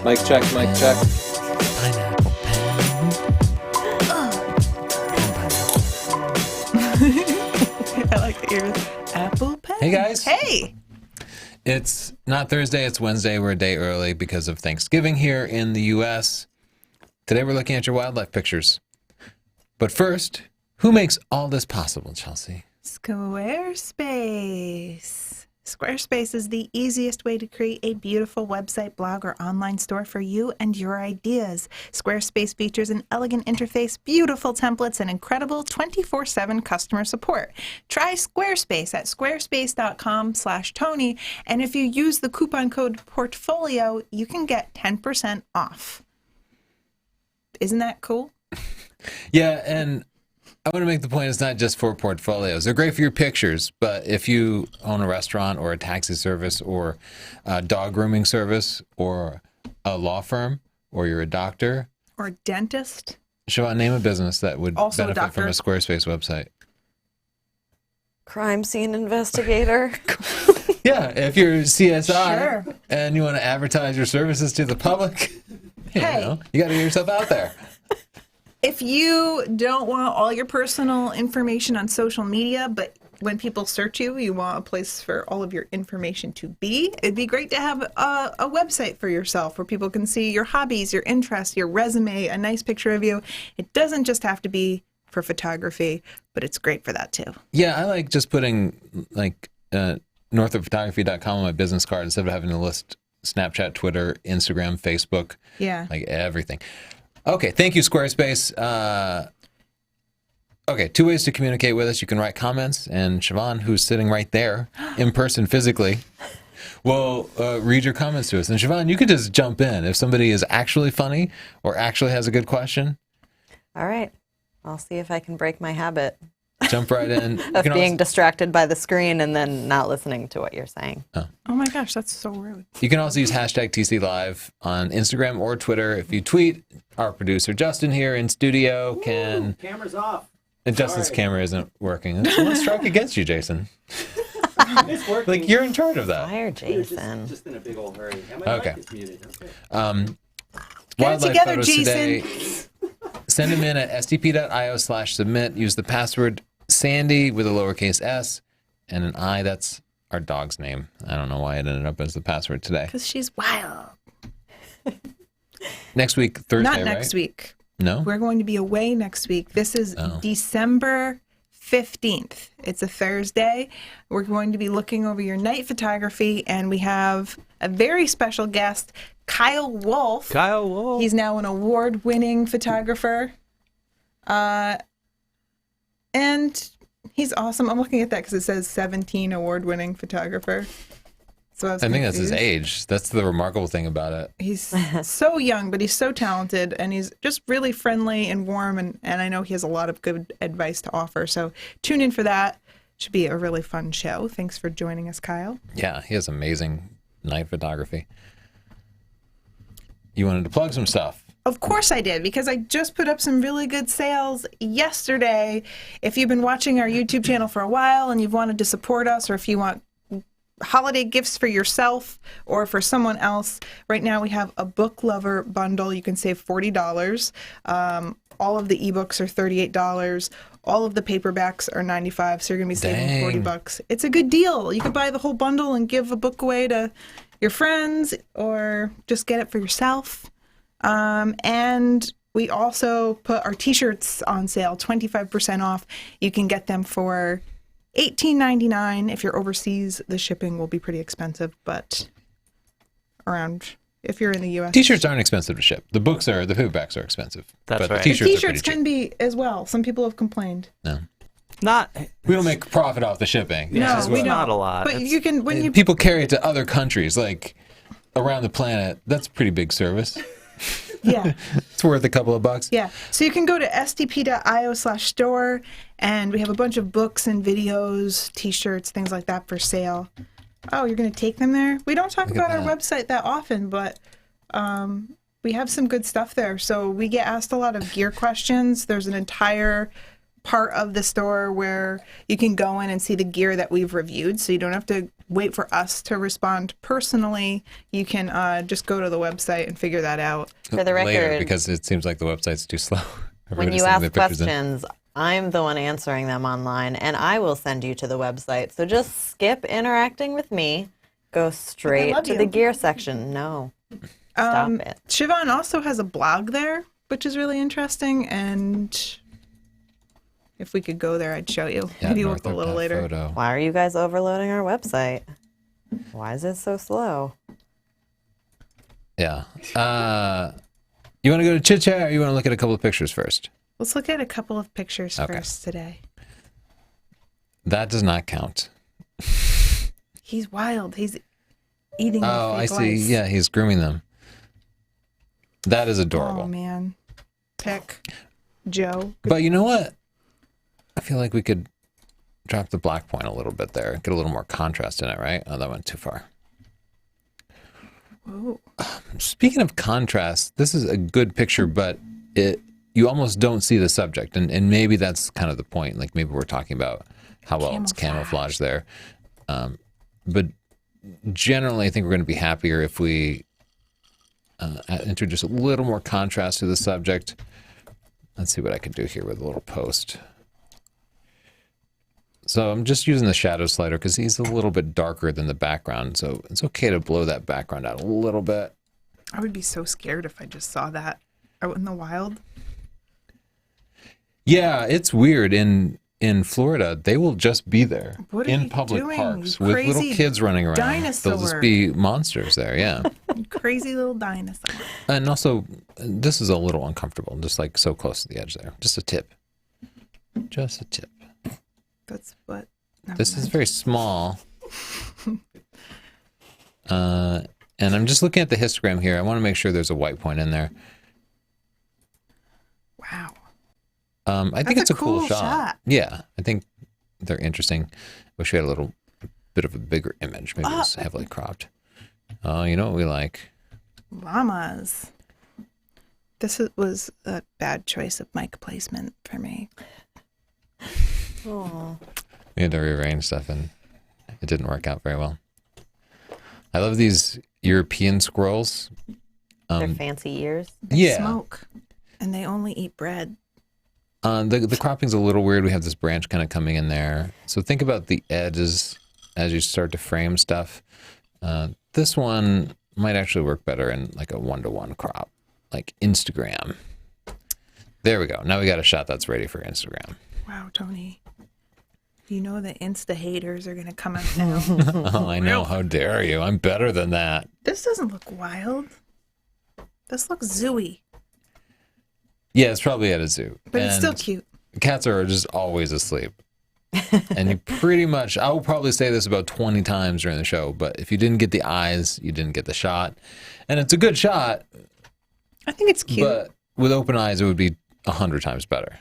Mic check, mic check. Pineapple pen. I like the ears. Apple pen. Hey, guys. Hey. It's not Thursday, it's Wednesday. We're a day early because of Thanksgiving here in the U.S. Today we're looking at your wildlife pictures. But first, who makes all this possible, Chelsea? Squarespace. Squarespace is the easiest way to create a beautiful website, blog, or online store for you and your ideas. Squarespace features an elegant interface, beautiful templates, and incredible 24/7 customer support. Try Squarespace at squarespace.com/Tony, and if you use the coupon code PORTFOLIO, you can get 10% off. Isn't that cool? Yeah, and I want to make the point it's not just for portfolios. They're great for your pictures, but if you own a restaurant or a taxi service or a dog grooming service or a law firm or you're a doctor. Or a dentist. Siobhan, name a business that would Also a benefit from a doctor. Squarespace website. Crime scene investigator. Yeah, if you're CSI Sure. and you want to advertise your services to the public, you Hey. know, you got to get yourself out there. If you don't want all your personal information on social media, but when people search you, you want a place for all of your information to be, it'd be great to have a website for yourself where people can see your hobbies, your interests, your resume, a nice picture of you. It doesn't just have to be for photography, but it's great for that too. Yeah, I like just putting like northrupphotography.com on my business card instead of having to list Snapchat, Twitter, Instagram, Facebook, Yeah. like everything. Okay, thank you, Squarespace. Okay, two ways to communicate with us. You can write comments, and Siobhan, who's sitting right there in person physically, will read your comments to us. And Siobhan, you could just jump in if somebody is actually funny or actually has a good question. All right. I'll see if I can break my habit Jump right in. of being distracted by the screen and then not listening to what you're saying. Oh my gosh, that's so rude. You can also use hashtag TC Live on Instagram or Twitter. If you tweet, our producer Justin here in studio can. Camera's off. And Justin's camera isn't working. Someone struck against you, Jason. It's working. Like you're in charge of that. Fire You're Jason. just in a big old hurry. And my Okay. mic is muted. Okay. Get it Wildlife together, photos Jason. today. Send them in at stp.io/submit. Use the password Sandy with a lowercase s and an I. That's our dog's name. I don't know why it ended up as the password today. Because she's wild. Next week, Thursday, Not next week. No? We're going to be away next week. This is Oh. December 15th. It's a Thursday. We're going to be looking over your night photography, and we have a very special guest, Kyle Wolf. Kyle Wolf. He's now an award-winning photographer. And he's awesome. I'm looking at that because it says 17 award-winning photographer. So I I think that's his confused. age. That's the remarkable thing about it. He's so young, but he's so talented, and he's just really friendly and warm, and I know he has a lot of good advice to offer. So tune in for that. Should be a really fun show. Thanks for joining us, Kyle. Yeah, he has amazing night photography. You wanted to plug some stuff. Of course I did, because I just put up some really good sales yesterday. If you've been watching our YouTube channel for a while and you've wanted to support us, or if you want holiday gifts for yourself or for someone else, right now we have a book lover bundle. You can save $40. All of the ebooks are $38. All of the paperbacks are $95, so you're gonna be saving Dang. $40. It's a good deal. You could buy the whole bundle and give a book away to your friends, or just get it for yourself. And we also put our t-shirts on sale, 25% off. You can get them for $18.99. If you're overseas, the shipping will be pretty expensive, but around, if you're in the U.S. T-shirts aren't expensive to ship. The paperbacks are expensive. That's but right. The The t-shirts, are t-shirts pretty can cheap. be as well. Some people have complained. No. Not. We don't make profit off the shipping. No, This is we what- don't. Not a lot. But It's- you can, when you People carry it to other countries, like around the planet. That's a pretty big service. yeah. It's worth a couple of bucks. Yeah. So you can go to stp.io/store, and we have a bunch of books and videos, t-shirts, things like that for sale. Oh, you're going to take them there? We don't talk Look at about our that. website that often, but we have some good stuff there. So we get asked a lot of gear questions. There's an entire part of the store where you can go in and see the gear that we've reviewed, so you don't have to wait for us to respond personally, you can just go to the website and figure that out. For the Later, record, because it seems like the website's too slow. when Everybody's you sending ask their pictures in. questions, I'm the one answering them online, and I will send you to the website. So just skip interacting with me. Go straight love to you. the gear section. No. Stop it. Siobhan also has a blog there, which is really interesting. And if we could go there, I'd show you. Yeah, Maybe we'll go a little later. Northrup.photo. Why are you guys overloading our website? Why is it so slow? Yeah. You want to go to chit chat, or you want to look at a couple of pictures first? Let's look at a couple of pictures Okay. first today. That does not count. He's wild. He's eating. Oh, the I fake see. lice. Yeah, he's grooming them. That is adorable. Oh man, pick Joe. But you know what? I feel like we could drop the black point a little bit there, get a little more contrast in it, right? Oh, that went too far. Whoa. Speaking of contrast, this is a good picture, but you almost don't see the subject, and maybe that's kind of the point. Like maybe we're talking about how well it's camouflaged there. But generally, I think we're going to be happier if we introduce a little more contrast to the subject. Let's see what I can do here with a little post. So I'm just using the shadow slider because he's a little bit darker than the background. So it's okay to blow that background out a little bit. I would be so scared if I just saw that out in the wild. Yeah, it's weird. In Florida, they will just be there What are in you public doing, parks you with little crazy kids running around. They'll dinosaur? just be monsters there, yeah. Crazy little dinosaur. And also, this is a little uncomfortable, just like so close to the edge there. Just a tip. Just a tip. That's what. This is very small. And I'm just looking at the histogram here. I want to make sure there's a white point in there. Wow. I think it's That's a a cool cool shot. shot. Yeah, I think they're interesting. Wish we had a little bit of a bigger image. Maybe it's heavily cropped. Oh, you know what we like? Llamas. Was a bad choice of mic placement for me. Oh. We had to rearrange stuff, and it didn't work out very well. I love these European squirrels. Their fancy ears. They Yeah. smoke, and they only eat bread. The cropping's a little weird. We have this branch kind of coming in there. So think about the edges as you start to frame stuff. This one might actually work better in like a 1-to-1 crop, like Instagram. There we go. Now we got a shot that's ready for Instagram. Wow, Tony. You know the Insta haters are going to come out now. Oh, I know. How dare you? I'm better than that. This doesn't look wild. This looks zooey, Yeah, it's probably at a zoo. but it's still And cute. Cats are just always asleep. And you pretty much, I will probably say this about 20 times during the show, but if you didn't get the eyes, you didn't get the shot. And it's a good shot, I think it's cute. but with open eyes, it would be 100 times better.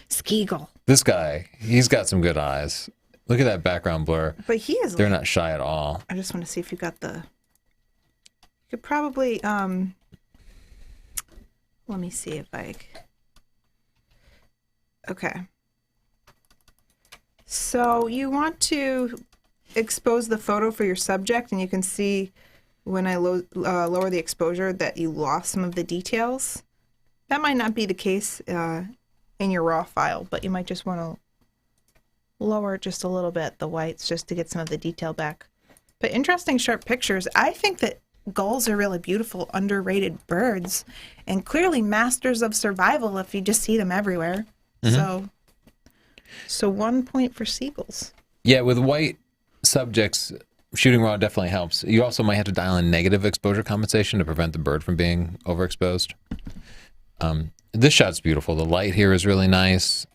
Skeagle. This guy, he's got some good eyes. Look at that background blur. But he is. They're not shy at all. I just want to see if you got the. You could probably. Let me see if I. Okay. So you want to expose the photo for your subject, and you can see when I lower the exposure that you lost some of the details. That might not be the case in your raw file, but you might just want to lower just a little bit the whites just to get some of the detail back. But interesting sharp pictures. I think that gulls are really beautiful, underrated birds, and clearly masters of survival if you just see them everywhere. So 1 point for seagulls. Yeah, with white subjects, shooting raw definitely helps. You also might have to dial in negative exposure compensation to prevent the bird from being overexposed. This shot's beautiful. The light here is really nice.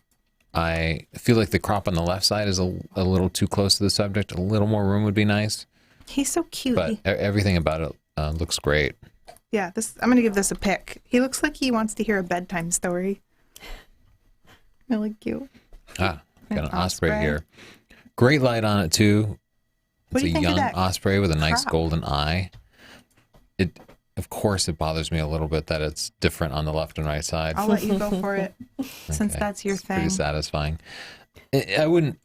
I feel like the crop on the left side is a little too close to the subject. A little more room would be nice. He's so cute. But everything about it looks great. Yeah, I'm going to give this a pick. He looks like he wants to hear a bedtime story. Really cute. Ah, got an An osprey osprey. here. Great light on it too. What It's do a you think of young that osprey with a nice crop? golden eye. Of course, it bothers me a little bit that it's different on the left and right side. I'll let you go for it since Okay. that's your It's thing. pretty satisfying. I wouldn't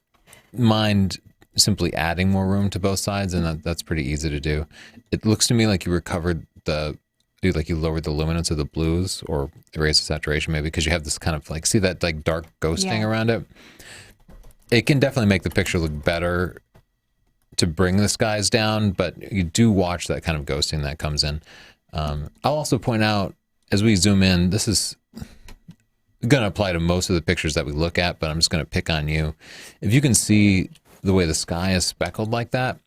mind simply adding more room to both sides, and that's pretty easy to do. It looks to me like you recovered you lowered the luminance of the blues or erased the saturation maybe because you have this kind of like, see that like dark ghosting around it? It can definitely make the picture look better to bring the skies down, but you do watch that kind of ghosting that comes in. I'll also point out as we zoom in, this is going to apply to most of the pictures that we look at, but I'm just going to pick on you. If you can see the way the sky is speckled like that,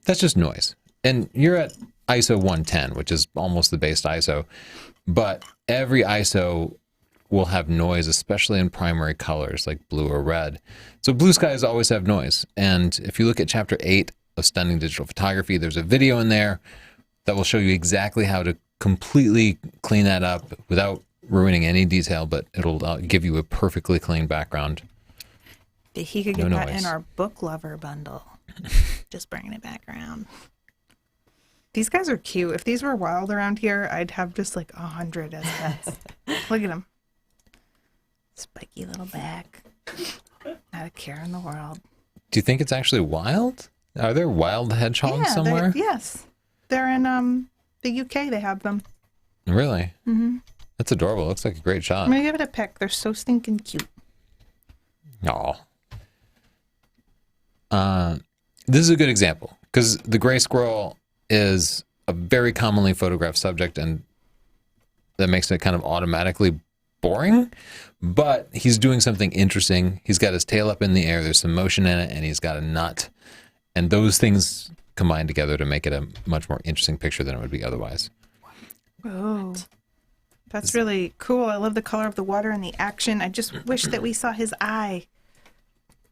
that's just noise. And you're at ISO 110, which is almost the base ISO, but every ISO will have noise, especially in primary colors like blue or red. So blue skies always have noise. And if you look at chapter 8 of Stunning Digital Photography, there's a video in there that will show you exactly how to completely clean that up without ruining any detail, but it'll give you a perfectly clean background. He could get that in our book lover bundle. Just bringing it back around. These guys are cute. If these were wild around here, I'd have just like 100 as pets. Look at them. Spiky little back. Not a care in the world. Do you think it's actually wild? Are there wild hedgehogs somewhere? Yes. They're in the UK. They have them. Really? Mm-hmm. That's adorable. Looks like a great shot. I'm going to give it a pick. They're so stinking cute. Aw. This is a good example because the gray squirrel is a very commonly photographed subject, and that makes it kind of automatically boring, but he's doing something interesting. He's got his tail up in the air, there's some motion in it, and he's got a nut, and those things combine together to make it a much more interesting picture than it would be otherwise. Oh, that's really cool. I love the color of the water and the action. I just wish that we saw his eye,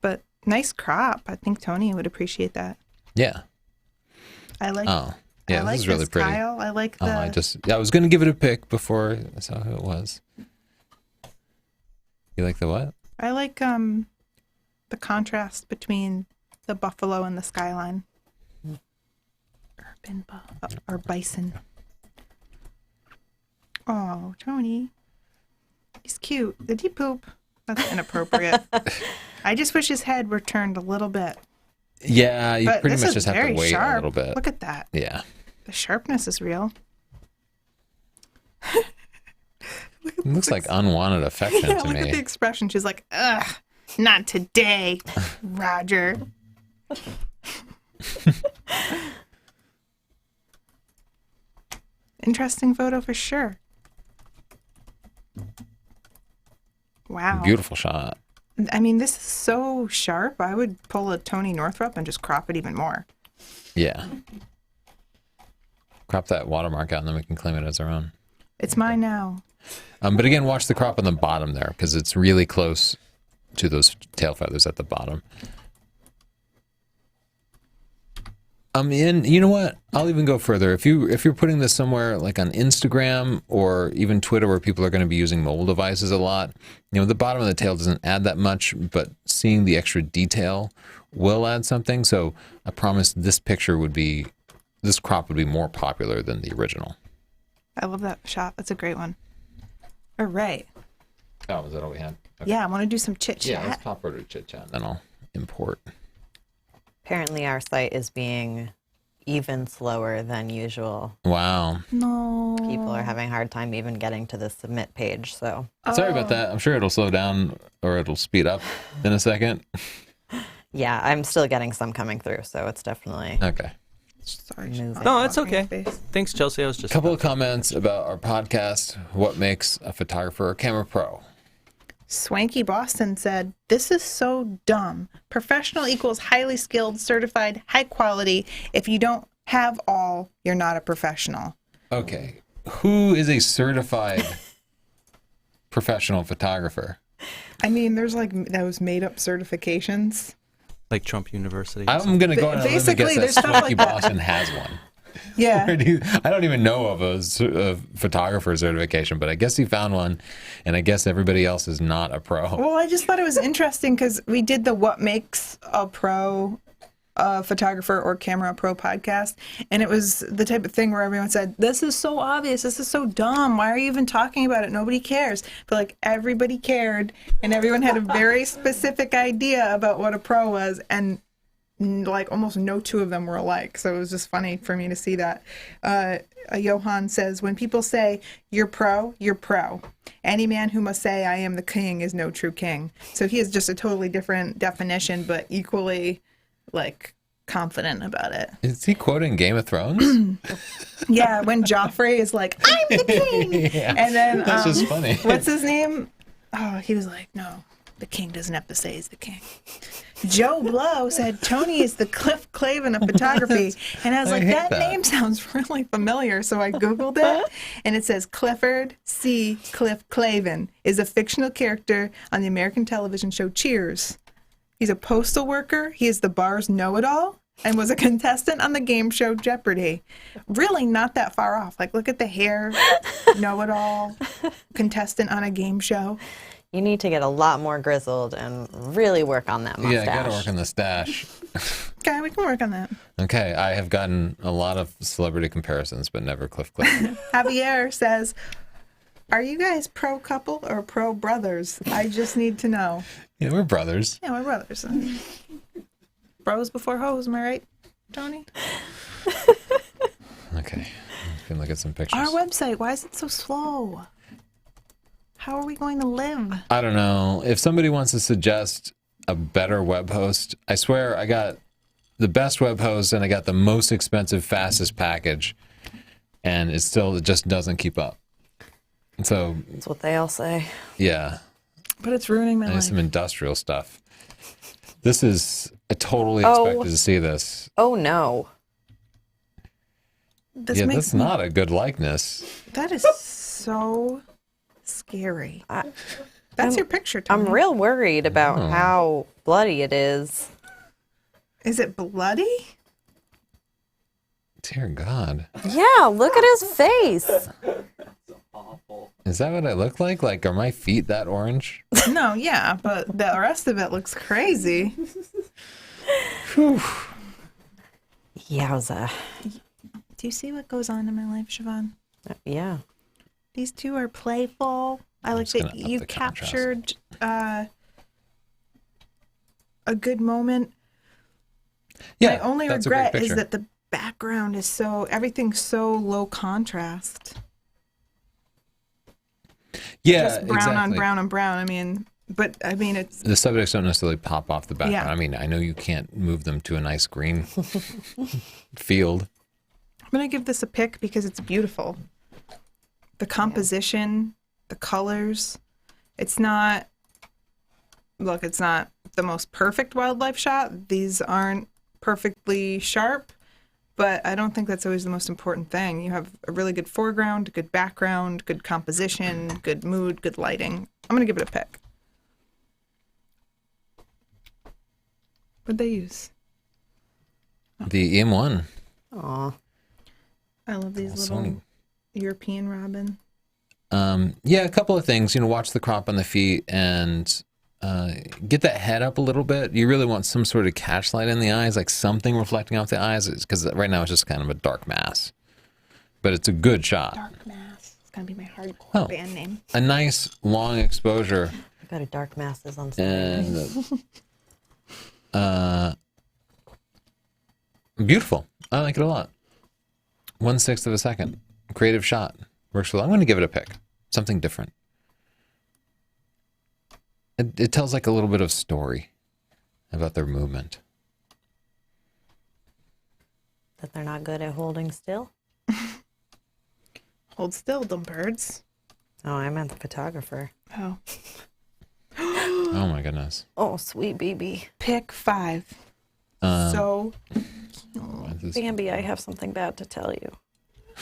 but nice crop. I think Tony would appreciate that. Yeah. I like. Oh, yeah, this is really pretty. Tile. I like the. I was going to give it a pick before I saw who it was. You like the what? I like the contrast between the buffalo and the skyline. Urban or bison. Oh, Tony. He's cute. Did he poop? That's inappropriate. I just wish his head were turned a little bit. Yeah, you But pretty this much is just have very to wait sharp. a little bit. Look at that. Yeah. The sharpness is real. It looks like unwanted affection Yeah, to look at the me. expression. She's like, ugh, not today, Roger. Interesting photo for sure. Wow. Beautiful shot. I mean, this is so sharp. I would pull a Tony Northrup and just crop it even more. Yeah. Crop that watermark out and then we can claim it as our own. It's mine now. But again, watch the crop on the bottom there because it's really close to those tail feathers at the bottom. And you know what? I'll even go further. If you're putting this somewhere like on Instagram or even Twitter where people are going to be using mobile devices a lot, the bottom of the tail doesn't add that much, but seeing the extra detail will add something. So I promise this crop would be more popular than the original. I love that shot. That's a great one. All right. Oh, is that all we had? Okay. Yeah, I want to do some chit chat. Yeah, let's pop over to chit chat, then I'll import. Apparently our site is being even slower than usual. Wow. No. People are having a hard time even getting to the submit page, so. Sorry about that. I'm sure it'll slow down or it'll speed up in a second. Yeah, I'm still getting some coming through, so it's definitely Okay. Sorry. moving. No, it's okay. Thanks, Chelsea. I was just A couple of comments about our podcast. What makes a photographer a camera pro? Swanky Boston said, "This is so dumb. Professional equals highly skilled, certified, high quality. If you don't have all, you're not a professional." Okay. Who is a certified professional photographer? I mean, there's like those made up certifications. like Trump University. I'm going to go on a limb and Basically, guess there's that stuff Smoky like that. Boston has one. Yeah. I don't even know of a photographer certification, but I guess he found one, and I guess everybody else is not a pro. Well, I just thought it was interesting because we did the What Makes a Pro Photographer or Camera Pro podcast, and it was the type of thing where everyone said, "This is so obvious, this is so dumb, why are you even talking about it? Nobody cares." But like everybody cared, and everyone had a very specific idea about what a pro was, and like almost no two of them were alike. So it was just funny for me to see that. Johan says, when people say you're pro, you're pro. Any man who must say I am the king is no true king. So he has just a totally different definition, but equally like confident about it. Is he quoting Game of Thrones? Yeah, when Joffrey is like, I'm the king. Yeah. And then That's just funny. what's his name? Oh, he was like, no, the king doesn't have to say he's the king. Joe Blow said Tony is the Cliff Clavin of photography. And I was like, hate that name sounds really familiar. So I Googled it, and it says Clifford C. Cliff Clavin is a fictional character on the American television show Cheers. He's a postal worker. He is the bar's know-it-all and was a contestant on the game show Jeopardy. Really not that far off. Like, look at the hair, know-it-all, contestant on a game show. You need to get a lot more grizzled and really work on that mustache. Yeah, I gotta work on the stash. Okay, we can work on that. Okay, I have gotten a lot of celebrity comparisons, but never Cliff Clavin. Javier says, are you guys pro couple or pro brothers? I just need to know. Yeah, we're brothers. Yeah, we're brothers. Bros before hoes, am I right, Tony? Okay, we can look at some pictures. Our website, why is it so slow? How are we going to live? I don't know. If somebody wants to suggest a better web host, I swear I got the best web host and I got the most expensive, fastest package, and it just doesn't keep up. So That's what they all say. yeah, But it's ruining my I need life. some industrial stuff. I totally Oh. expected to see this. Oh, no. This Yeah, makes that's not a good likeness. That is so scary. That's your picture, Tony. I'm real worried about how bloody it is. Is it bloody? Dear God. Yeah, look at his face. Awful. Is that what I look like? Like, are my feet that orange? No, yeah, but the rest of it looks crazy. Yowza. Do you see what goes on in my life, Siobhan? Yeah. These two are playful. I like just that gonna up you the contrast. captured a good moment. Yeah, My only that's a great regret is picture. that the background is everything's so low contrast. Yeah, Just brown exactly. on brown on brown. I mean, it's The subjects don't necessarily pop off the background. Yeah. I mean, I know you can't move them to a nice green field. I'm going to give this a pick because it's beautiful. The composition, the colors. It's not the most perfect wildlife shot. These aren't perfectly sharp, but I don't think that's always the most important thing. You have a really good foreground, good background, good composition, good mood, good lighting. I'm going to give it a pick. What'd they use? The EM1. Aw. I love these Well, little Sony. European robin. Yeah, a couple of things. Watch the crop on the feet and get that head up a little bit. You really want some sort of catch light in the eyes, like something reflecting off the eyes, because right now it's just kind of a dark mass. But it's a good shot. Dark Mass. It's going to be my hardcore band name. A nice long exposure. I got a dark masses on Saturday. And beautiful. I like it a lot. 1/6 of a second. Creative shot. Works well. I'm going to give it a pick. Something different. It tells like a little bit of story about their movement. That they're not good at holding still? Hold still, dumb birds. Oh, I meant the photographer. Oh. Oh my goodness. Oh, sweet baby. Pick 5. So This is- Bambi, I have something bad to tell you.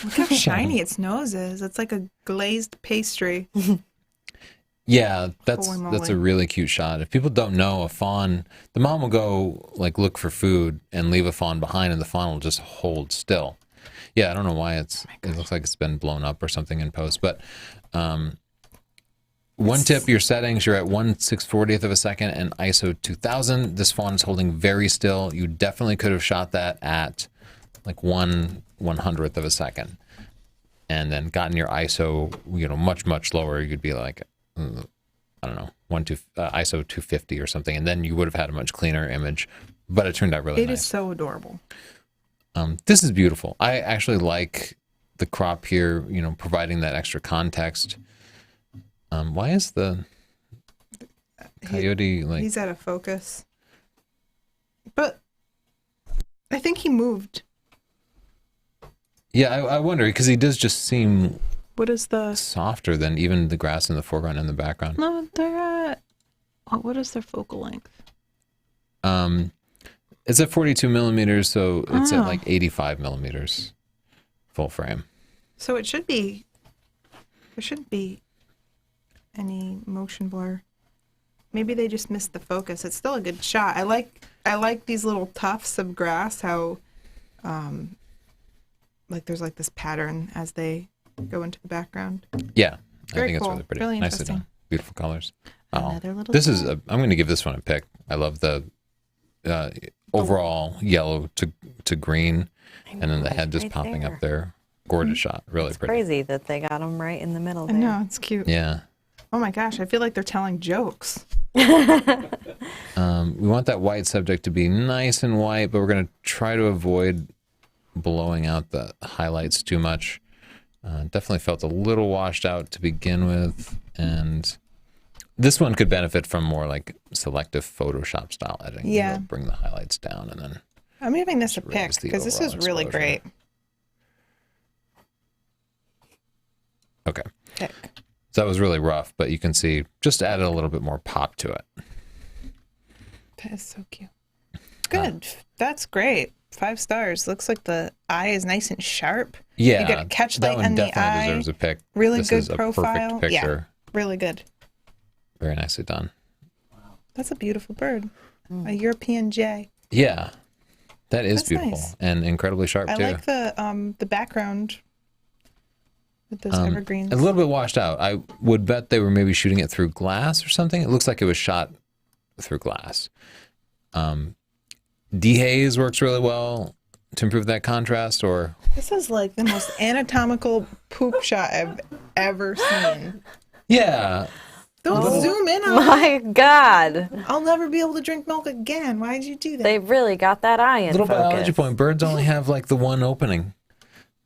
look how shiny its nose is. It's like a glazed pastry. Yeah, that's Holy a moly. really cute shot. If people don't know, a fawn, the mom will go like look for food and leave a fawn behind, and the fawn will just hold still. Yeah, I don't know why it looks like it's been blown up or something in post, but one tip, your settings, you're at 1/640th of a second and ISO 2000. This fawn is holding very still. You definitely could have shot that at like 1/100th of a second and then gotten your ISO, much, much lower. You'd be like, I don't know, ISO 250 or something. And then you would have had a much cleaner image, but it turned out really It nice. is so adorable. This is beautiful. I actually like the crop here, you know, providing that extra context. Why is the coyote like... He's out of focus. But I think he moved. Yeah, I wonder, because he does just seem What is the... softer than even the grass in the foreground and the background. No, they're at... What is their focal length? It's at 42 millimeters, so it's at Oh. like 85 millimeters full frame. So it should be... There shouldn't be any motion blur. Maybe they just missed the focus. It's still a good shot. I like these little tufts of grass, how like there's like this pattern as they go into the background. Yeah, Very I think cool. it's really pretty. Really Nicely interesting. done. Beautiful colors. Oh, Another little this is dot. I'm going to give this one a pick. I love the overall yellow to green, and then the head just right popping there. up there. Gorgeous shot. Really pretty. Crazy that they got them right in the middle I there. know, it's cute. Yeah. Oh my gosh, I feel like they're telling jokes. We want that white subject to be nice and white, but we're going to try to avoid blowing out the highlights too much. Definitely felt a little washed out to begin with, and this one could benefit from more like selective Photoshop style editing. Yeah. You'll bring the highlights down and then I'm giving this a Just pick raise the because this is overall really exposure. great. okay. Pick. So that was really rough, but you can see just added a little bit more pop to it. That is so cute. Good. That's great. 5 stars. Looks like the eye is nice and sharp. Yeah, You get a catch that light one in the definitely eye. deserves a pick. Really This good is a profile. perfect Yeah. picture. Really good. Very nicely done. That's a beautiful bird. A European jay. Yeah, that is That's beautiful nice. and incredibly sharp I too. like the background with those evergreens. A little bit washed out. I would bet they were maybe shooting it through glass or something. It looks like it was shot through glass. Dehaze works really well to improve that contrast, or This is like the most anatomical poop shot I've ever seen. yeah, Don't zoom in on it. My God, I'll never be able to drink milk again. Why did you do that? they really got that eye in little focus. biology point. Birds only have like the one opening,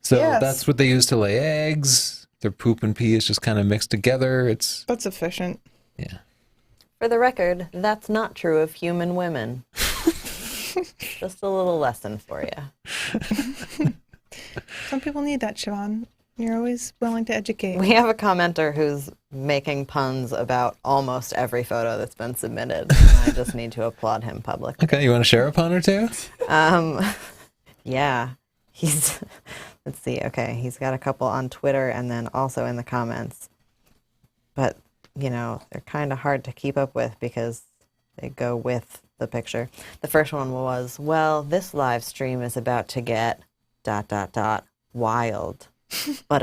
so Yes. that's what they use to lay eggs. Their poop and pee is just kind of mixed together. It's That's efficient. yeah. For the record, that's not true of human women. Just a little lesson for you. Some people need that, Siobhan. You're always willing to educate. We have a commenter who's making puns about almost every photo that's been submitted. And I just need to applaud him publicly. Okay, you want to share a pun or two? Yeah, he's, let's see, okay, he's got a couple on Twitter and then also in the comments. But, you know, they're kind of hard to keep up with because they go with the picture. The first one was, well, this live stream is about to get ... wild. But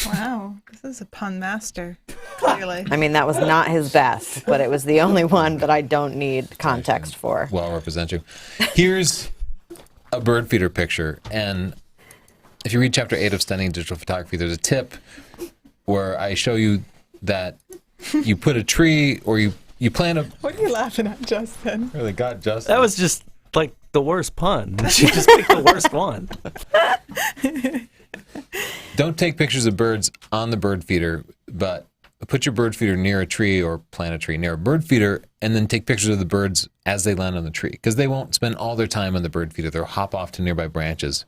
Wow, this is a pun master, clearly. I mean, that was not his best, but it was the only one that I don't need context for. Well represent you. Here's a bird feeder picture, and if you read chapter 8 of Stunning Digital Photography, there's a tip where I show you that you put a tree or you plant a... What are you laughing at, Justin? Really got Justin. That was just like the worst pun. She just picked the worst one. Don't take pictures of birds on the bird feeder, but put your bird feeder near a tree or plant a tree near a bird feeder, and then take pictures of the birds as they land on the tree, because they won't spend all their time on the bird feeder. They'll hop off to nearby branches,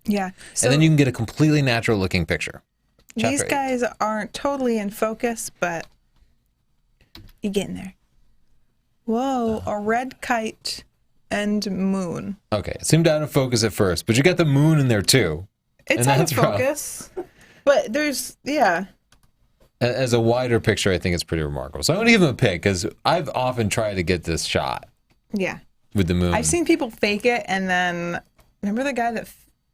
Yeah. So and then you can get a completely natural looking picture. these Chapter 8. guys aren't totally in focus, but you're getting there. Whoa, a red kite and moon. Okay, it seemed out of focus at first, but you got the moon in there too. It's And out of that's rough. focus. But there's, yeah. As a wider picture, I think it's pretty remarkable. So I'm going to give him a pick, because I've often tried to get this shot Yeah. with the moon. I've seen people fake it, and then remember the guy that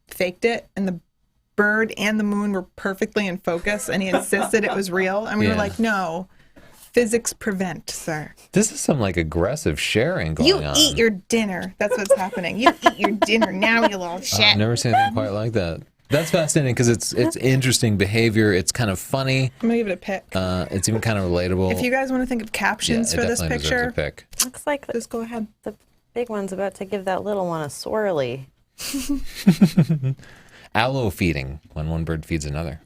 faked it, and the bird and the moon were perfectly in focus, and he insisted it was real, and we were Yeah. like, no, physics prevent, sir. This is some like aggressive sharing going You on. eat your dinner. That's what's happening. You eat your dinner now, you little shit. I've never seen anything quite like that. That's fascinating because it's interesting behavior. It's kind of funny. I'm gonna give it a pick. It's even kind of relatable. If you guys want to think of captions it for this definitely deserves picture, a pick. Looks like just go ahead. the big one's about to give that little one a swirly. Aloe feeding when one bird feeds another.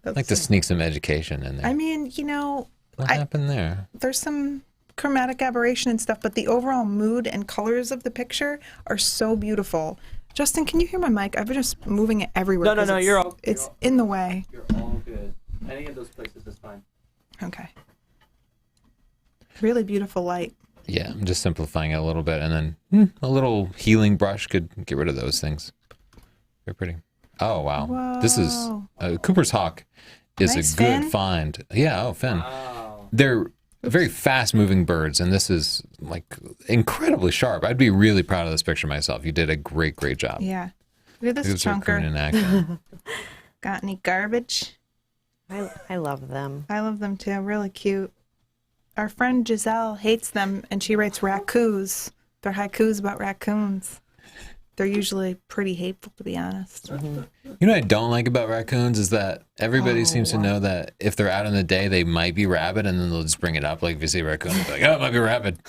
I'd like to sneak some education in there. I mean, you know, What happened there? there's some chromatic aberration and stuff, but the overall mood and colors of the picture are so beautiful. Justin, can you hear my mic? I've been just moving it everywhere. No, 'cause you're all. It's in the way. You're all good. Any of those places is fine. Okay. Really beautiful light. Yeah, I'm just simplifying it a little bit, and then a little healing brush could get rid of those things. Very pretty. Oh, wow. This is Cooper's Hawk is Nice a good fin. find. Yeah, oh, fin. Wow. They're very fast-moving birds, and this is like incredibly sharp. I'd be really proud of this picture myself. You did a great job. Yeah. Look at this These are coon chunker. in action. Got any garbage? I love them. I love them too. Really cute. Our friend Giselle hates them, and she writes raccoons. They're haikus about raccoons. They're usually pretty hateful, to be honest. You know what I don't like about raccoons is that everybody seems to know that if they're out in the day, they might be rabid, and then they'll just bring it up. Like if you see a raccoon, they'll be like, oh, it might be rabid.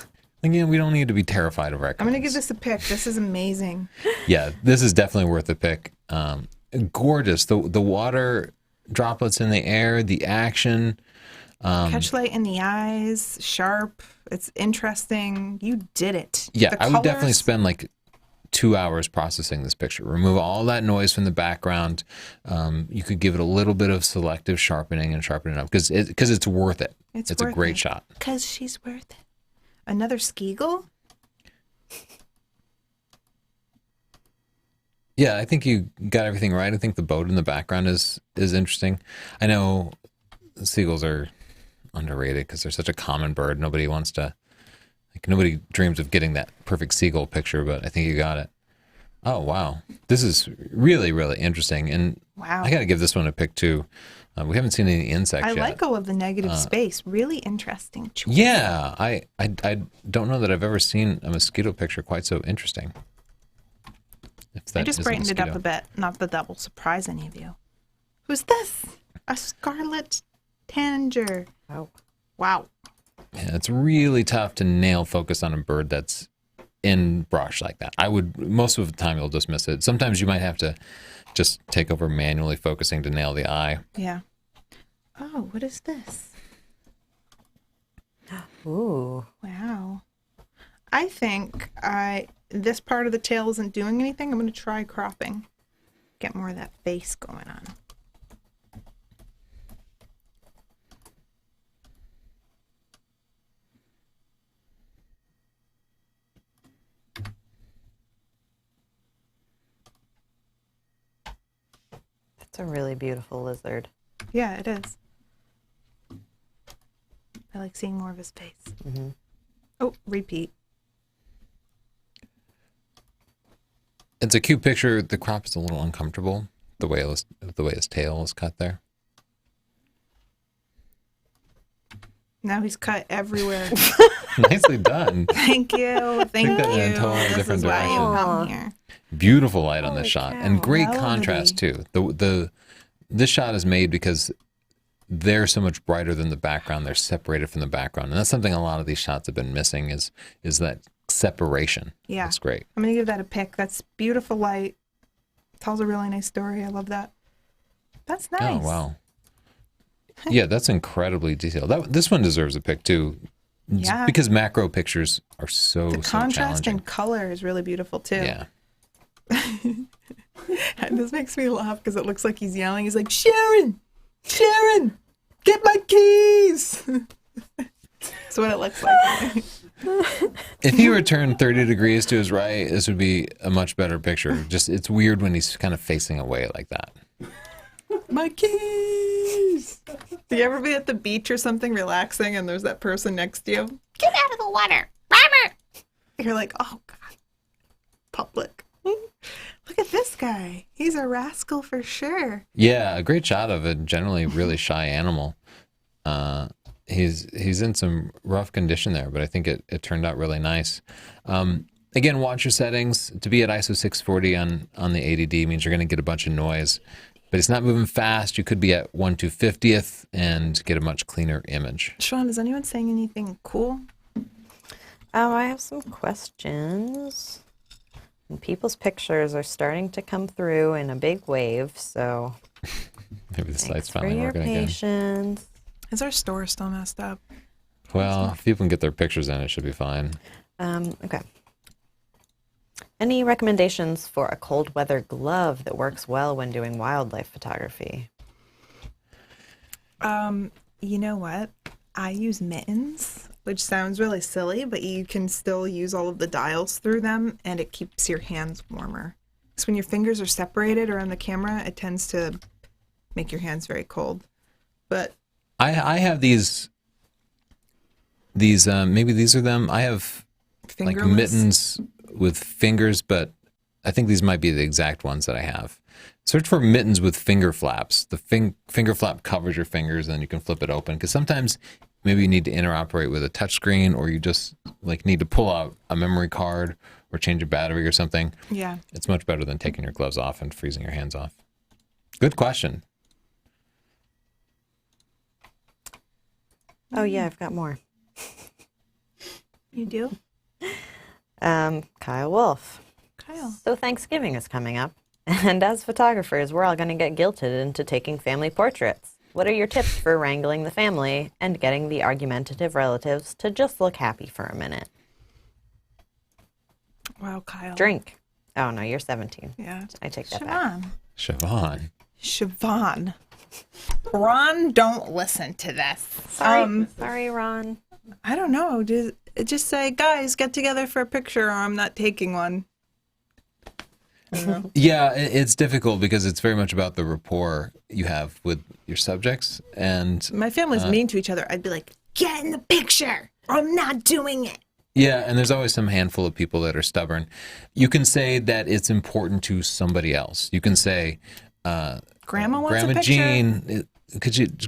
Like, yeah, we don't need to be terrified of raccoons. I'm going to give this a pick. This is amazing. Yeah, this is definitely worth a pick. Gorgeous. The water droplets in the air, the action. Catch light in the eyes, sharp. It's interesting. You did it. Yeah, The I would definitely colors- spend like 2 hours processing this picture. Remove all that noise from the background. You could give it a little bit of selective sharpening and sharpen it up because it's worth it. It's a worth great it. shot. Because she's worth it. Another Skeagle? Yeah, I think you got everything right. I think the boat in the background is interesting. I know seagulls are underrated because they're such a common bird. Nobody dreams of getting that perfect seagull picture, but I think you got it. Oh, wow. This is really, really interesting. And Wow. I got to give this one a pick too. We haven't seen any insects I yet. like all of the negative space. Really interesting choice. Yeah, I don't know that I've ever seen a mosquito picture quite so interesting. If that I just is a brightened it up mosquito. a bit. Not that that will surprise any of you. Who's this? A scarlet tanager. Oh. Wow. Yeah, it's really tough to nail focus on a bird that's in brush like that. Most of the time you'll just miss it. Sometimes you might have to just take over manually focusing to nail the eye. Yeah. Oh, what is this? Ooh. Wow. I think this part of the tail isn't doing anything. I'm going to try cropping. Get more of that face going on. That's a really beautiful lizard. Yeah, it is. I like seeing more of his face. Mm-hmm. Oh, repeat. It's a cute picture. The crop is a little uncomfortable. The way his tail is cut there. Now he's cut everywhere. Nicely done. Thank you. Thank that in a you. totally This different is why you direction. come here. Beautiful light on this Holy shot, cow. and great Velvety. contrast too. This shot is made because they're so much brighter than the background. They're separated from the background, and that's something a lot of these shots have been missing is that separation. Yeah. That's great. I'm going to give that a pick. That's beautiful light. Tells a really nice story. I love that. That's nice. Oh wow. Yeah, that's incredibly detailed. This one deserves a pick too. Yeah. Because macro pictures are so The contrast challenging. and color is really beautiful too. Yeah. And this makes me laugh because it looks like he's yelling. He's like, Sharon, get my keys. That's what it looks like. If he were turned 30 degrees to his right, this would be a much better picture. Just it's weird when he's kind of facing away like that. My keys. Do you ever be at the beach or something relaxing and there's that person next to you? Get out of the water. Robert. You're like, oh God. Public. Look at this guy. He's a rascal for sure. Yeah, a great shot of a generally really shy animal. He's in some rough condition there, but I think it turned out really nice. Again, watch your settings. To be at ISO 640 on the ADD means you're going to get a bunch of noise, but it's not moving fast. You could be at 1/250th and get a much cleaner image. Sean, is anyone saying anything cool? I have some questions. And people's pictures are starting to come through in a big wave, so Maybe the thanks site's for finally your working again. patience. Is our store still messed up? Well, if people can get their pictures in, it should be fine. Okay. Any recommendations for a cold weather glove that works well when doing wildlife photography? You know what? I use mittens, which sounds really silly, but you can still use all of the dials through them, and it keeps your hands warmer. Because when your fingers are separated around the camera, it tends to make your hands very cold. But I have these maybe these are them. I have like fingerless. mittens with fingers, but I think these might be the exact ones that I have. Search for mittens with finger flaps. The finger flap covers your fingers, and then you can flip it open. Because sometimes maybe you need to interoperate with a touchscreen, or you just like need to pull out a memory card or change a battery or something. Yeah. It's much better than taking your gloves off and freezing your hands off. Good question. Oh yeah, I've got more. You do? Kyle Wolf. Kyle. So Thanksgiving is coming up, and as photographers, we're all going to get guilted into taking family portraits. What are your tips for wrangling the family and getting the argumentative relatives to just look happy for a minute? Wow, Kyle. Drink. Oh no, you're 17. Yeah. I take that back. Siobhan. Siobhan. Siobhan. Ron, don't listen to this. Sorry, Ron. I don't know. Just say, guys, get together for a picture, or I'm not taking one. I don't know. Yeah, it's difficult because it's very much about the rapport you have with your subjects. And My family's mean to each other. I'd be like, get in the picture, or I'm not doing it. yeah, and there's always some handful of people that are stubborn. You can say that it's important to somebody else. You can say, Grandma wants Grandma a picture. Jean,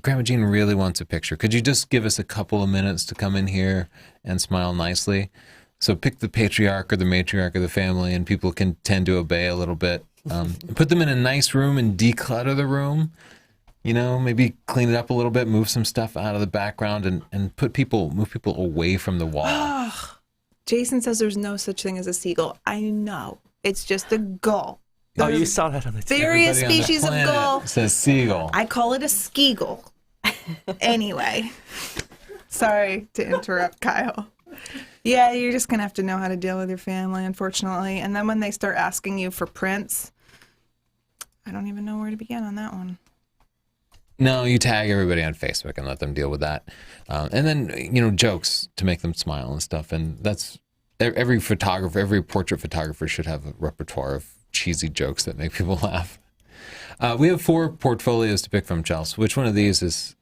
Grandma Jean really wants a picture. Could you just give us a couple of minutes to come in here and smile nicely? So pick the patriarch or the matriarch of the family, and people can tend to obey a little bit. Put them in a nice room and declutter the room. You know, maybe clean it up a little bit, move some stuff out of the background, and move people away from the wall. Jason says there's no such thing as a seagull. I know. It's just a gull. Oh, There's you saw that on the TV. various Everybody on the species of planet gull. says seagull. I call it a skeagle. Anyway. Sorry to interrupt, Kyle. Yeah, you're just going to have to know how to deal with your family, unfortunately. And then when they start asking you for prints, I don't even know where to begin on that one. No, you tag everybody on Facebook and let them deal with that. And then, you know, jokes to make them smile and stuff. And that's every photographer, every portrait photographer should have a repertoire of cheesy jokes that make people laugh. We have 4 portfolios to pick from, Chelsea. Which one of these is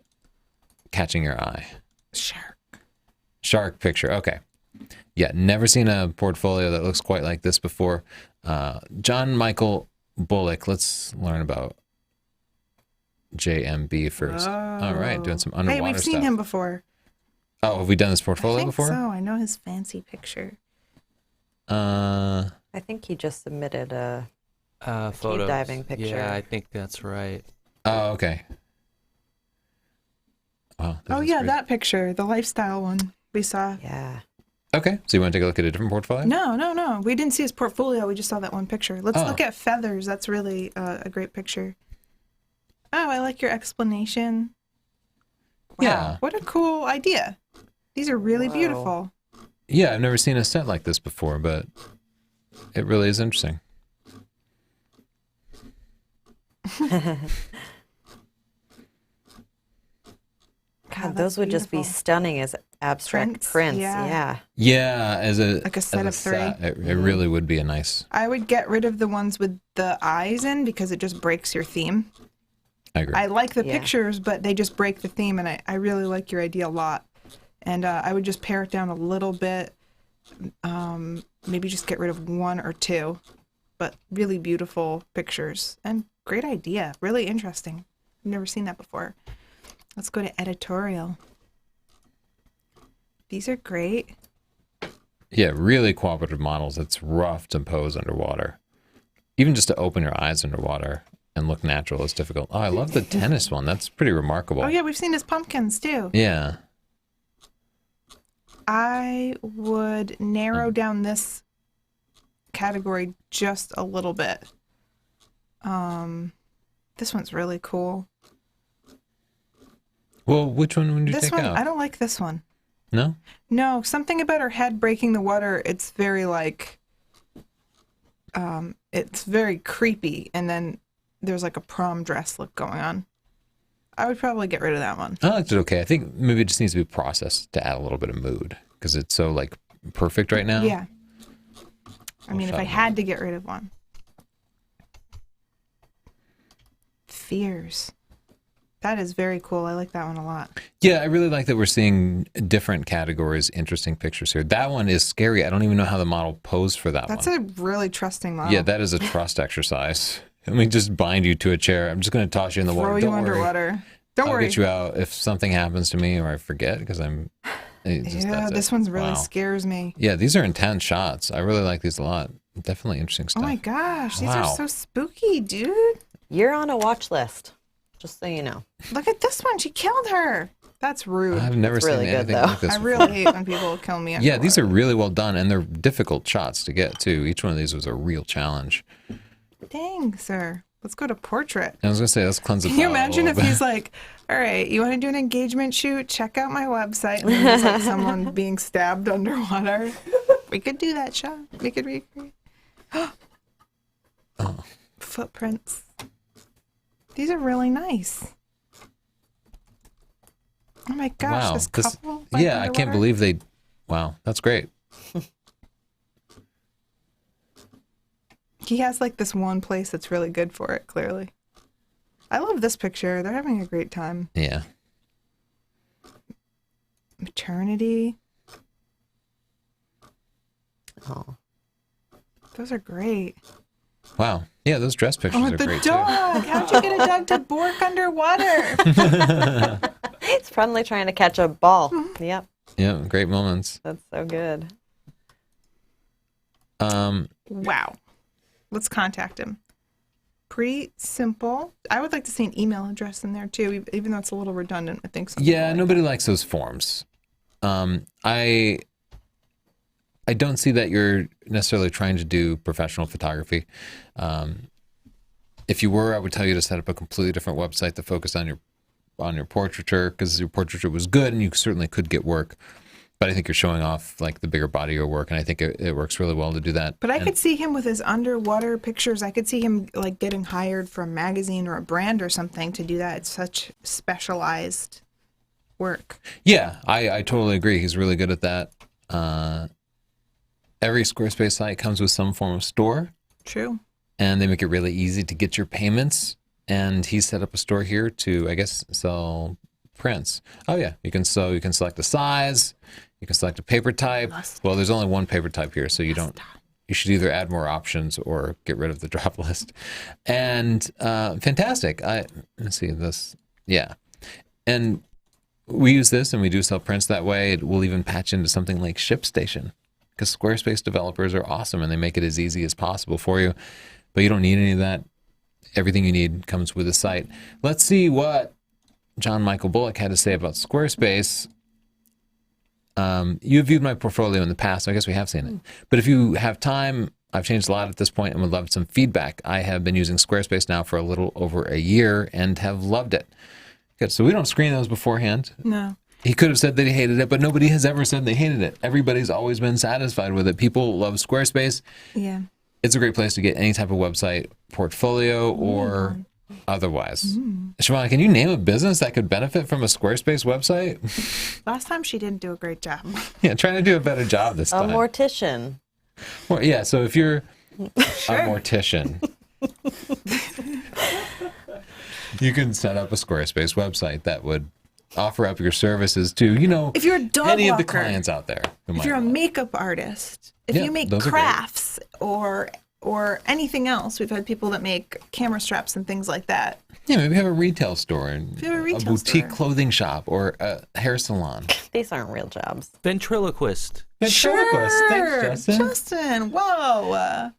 catching your eye? Shark picture. Okay. Yeah, never seen a portfolio that looks quite like this before. John Michael Bullock. Let's learn about JMB first. All right, doing some underwater Hey, we've seen stuff. him before. Oh, have we done this portfolio I think before? so. I know his fancy picture. Uh, I think he just submitted a Photos. diving picture. Yeah, I think that's right. oh, okay. Wow, this Oh, is yeah, great. that picture, the lifestyle one we saw. Yeah. Okay, so you want to take a look at a different portfolio? No. We didn't see his portfolio. We just saw that one picture. Let's Oh. look at feathers. That's really a great picture. Oh, I like your explanation. Wow, Yeah. what a cool idea. These are really Whoa. beautiful. Yeah, I've never seen a set like this before, but it really is interesting. God, that's those would just be beautiful. stunning as abstract Prints, prints. yeah. Yeah. Yeah, as a Like a set as of 3. it really would be a nice. I would get rid of the ones with the eyes in because it just breaks your theme. I agree. I like the Yeah. pictures, but they just break the theme, and I really like your idea a lot. And I would just pare it down a little bit. Maybe just get rid of 1 or 2. But really beautiful pictures. And great idea. Really interesting. I've never seen that before. Let's go to editorial. These are great. Yeah, really cooperative models. It's rough to pose underwater. Even just to open your eyes underwater and look natural is difficult. Oh, I love the tennis one. That's pretty remarkable. Oh, yeah, we've seen his pumpkins, too. Yeah. I would narrow down this category just a little bit. This one's really cool. Well, which one would you This take one, out? I don't like this one. No? No, something about her head breaking the water. It's very it's very creepy. And then there's like a prom dress look going on. I would probably get rid of that one. I liked it okay. I think maybe it just needs to be processed to add a little bit of mood because it's so like perfect right now. Yeah. I mean, if I shut had to get rid of one. Fears. That is very cool. I like that one a lot. Yeah, I really like that we're seeing different categories, interesting pictures here. That one is scary. I don't even know how the model posed for that That's one. a really trusting model. Yeah, that is a trust exercise. Let me just bind you to a chair. I'm just going to toss you in the water. Throw you Don't worry. underwater. Don't I'll worry. get you out if something happens to me or I forget because I'm. Yeah, this one's really scares me. Yeah, these are intense shots. I really like these a lot. Definitely interesting Oh stuff. my gosh, these Wow. are so spooky, dude. You're on a watch list, just so you know. Look at this one. She killed her. That's rude. I've never It's seen really good, anything though. like this I before. really hate when people kill me. Yeah, these are underwater. really well done, and they're difficult shots to get too. Each one of these was a real challenge. Dang, sir. Let's go to portrait. I was gonna say let's cleanse the Can you palate a imagine if little he's like, all right, you want to do an engagement shoot? Check out my website. And then there's like someone being stabbed underwater. We could do that shot. We could recreate. Footprints. These are really nice. Oh my gosh, Wow, this this- couple. like, yeah, I can't underwater. believe they. Wow, that's great. He has like this one place that's really good for it, clearly. I love this picture. They're having a great time. Yeah. Maternity. Oh, Those are great. Wow. Yeah, those dress pictures Oh, are the great dog. How'd you get a dog to bork underwater? it's friendly trying to catch a ball. Yep, too. Yeah, great moments. that's so good. Wow. Let's contact him. Pretty simple. I would like to see an email address in there too, even though it's a little redundant. I think so. Yeah, nobody likes those forms. I don't see that you're necessarily trying to do professional photography. If you were, I would tell you to set up a completely different website to focus on your portraiture because your portraiture was good and you certainly could get work. But I think you're showing off like the bigger body of your work, and I think it works really well to do that. But I And- could see him with his underwater pictures. I could see him like getting hired for a magazine or a brand or something to do that. It's such specialized work. Yeah, I totally agree. He's really good at that. Every Squarespace site comes with some form of store, True. and they make it really easy to get your payments. And he set up a store here to, I guess, sell prints. Oh yeah, you can select the size, you can select a paper type. Well, there's only one paper type here, so you should either add more options or get rid of the drop list. And fantastic. Let's see this. Yeah, and we use this, and we do sell prints that way. We'll even patch into something like ShipStation because Squarespace developers are awesome and they make it as easy as possible for you. But you don't need any of that. Everything you need comes with the site. Let's see what John Michael Bullock had to say about Squarespace. You viewed my portfolio in the past, so I guess we have seen it. But if you have time, I've changed a lot at this point and would love some feedback. I have been using Squarespace now for a little over a year and have loved it. Good. So we don't screen those beforehand. No. He could have said that he hated it, but nobody has ever said they hated it. Everybody's always been satisfied with it. People love Squarespace. Yeah. It's a great place to get any type of website portfolio or otherwise. Siobhan, can you name a business that could benefit from a Squarespace website? Last time she didn't do a great job. Yeah, trying to do a better job this A time. mortician. Well, yeah, so if you're a mortician, you can set up a Squarespace website that would offer up your services to, If you're a dog any of the walker, clients out there. who if might you're a want it. makeup artist, if Yeah, you make those are great. crafts or anything else, we've had people that make camera straps and things like that. Yeah, maybe have a retail store and If you have a retail boutique store. clothing shop or a hair salon. These aren't real jobs. Ventriloquist. Ventriloquist. Thanks, Justin. Justin, whoa.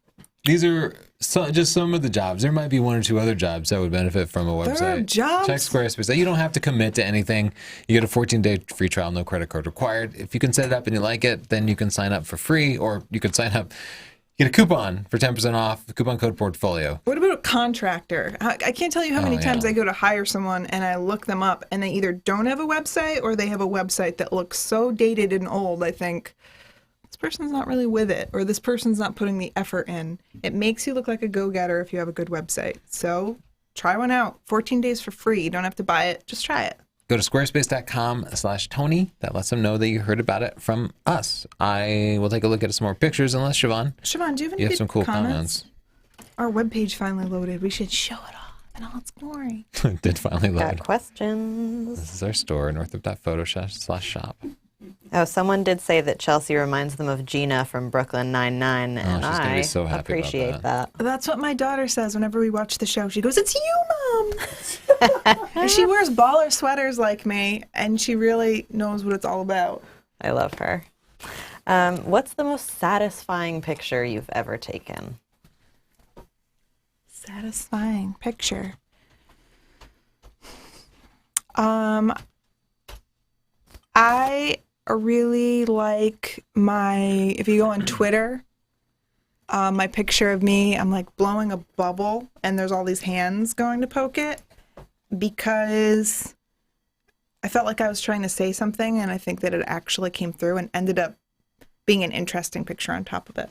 These are just some of the jobs. There might be one or two other jobs that would benefit from a website. There are jobs? Check Squarespace. You don't have to commit to anything. You get a 14-day free trial, no credit card required. If you can set it up and you like it, then you can sign up for free, or you can sign up, get a coupon for 10% off, the coupon code portfolio. What about a contractor? I can't tell you how many times I go to hire someone and I look them up and they either don't have a website or they have a website that looks so dated and old. I think this person's not really with it, or this person's not putting the effort in. It makes you look like a go-getter if you have a good website. So try one out. 14 days for free. You don't have to buy it. Just try it. Go to squarespace.com/Tony. That lets them know that you heard about it from us. I will take a look at some more pictures, unless Siobhan, Siobhan, do you have any you have good some cool comments? Our webpage finally loaded. We should show it off in all its glory. It did finally Got load. questions. This is our store, northrup.photo/shop. Oh, someone did say that Chelsea reminds them of Gina from Brooklyn Nine-Nine, and she's gonna be I so happy about appreciate that. That's what my daughter says whenever we watch the show. She goes, "It's you, Mom!" And she wears baller sweaters like me, and she really knows what it's all about. I love her. What's the most satisfying picture you've ever taken? Satisfying picture. I really like if you go on Twitter, my picture of me, I'm like blowing a bubble and there's all these hands going to poke it, because I felt like I was trying to say something and I think that it actually came through and ended up being an interesting picture on top of it.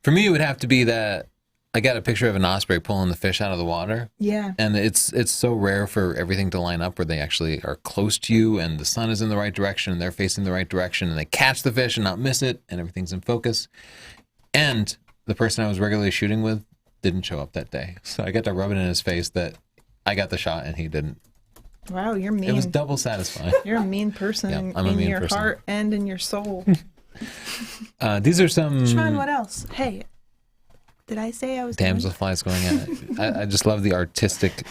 For me, it would have to be that I got a picture of an osprey pulling the fish out of the water. Yeah. And it's so rare for everything to line up where they actually are close to you and the sun is in the right direction and they're facing the right direction and they catch the fish and not miss it and everything's in focus. And the person I was regularly shooting with didn't show up that day. So I got to rub it in his face that I got the shot and he didn't. Wow, you're mean. It was double satisfying. You're a mean person Yeah, I'm a in mean your person. heart and in your soul. These are some Sean, what else? Hey, did I say I was doing- damselflies going at it. I just love the artistic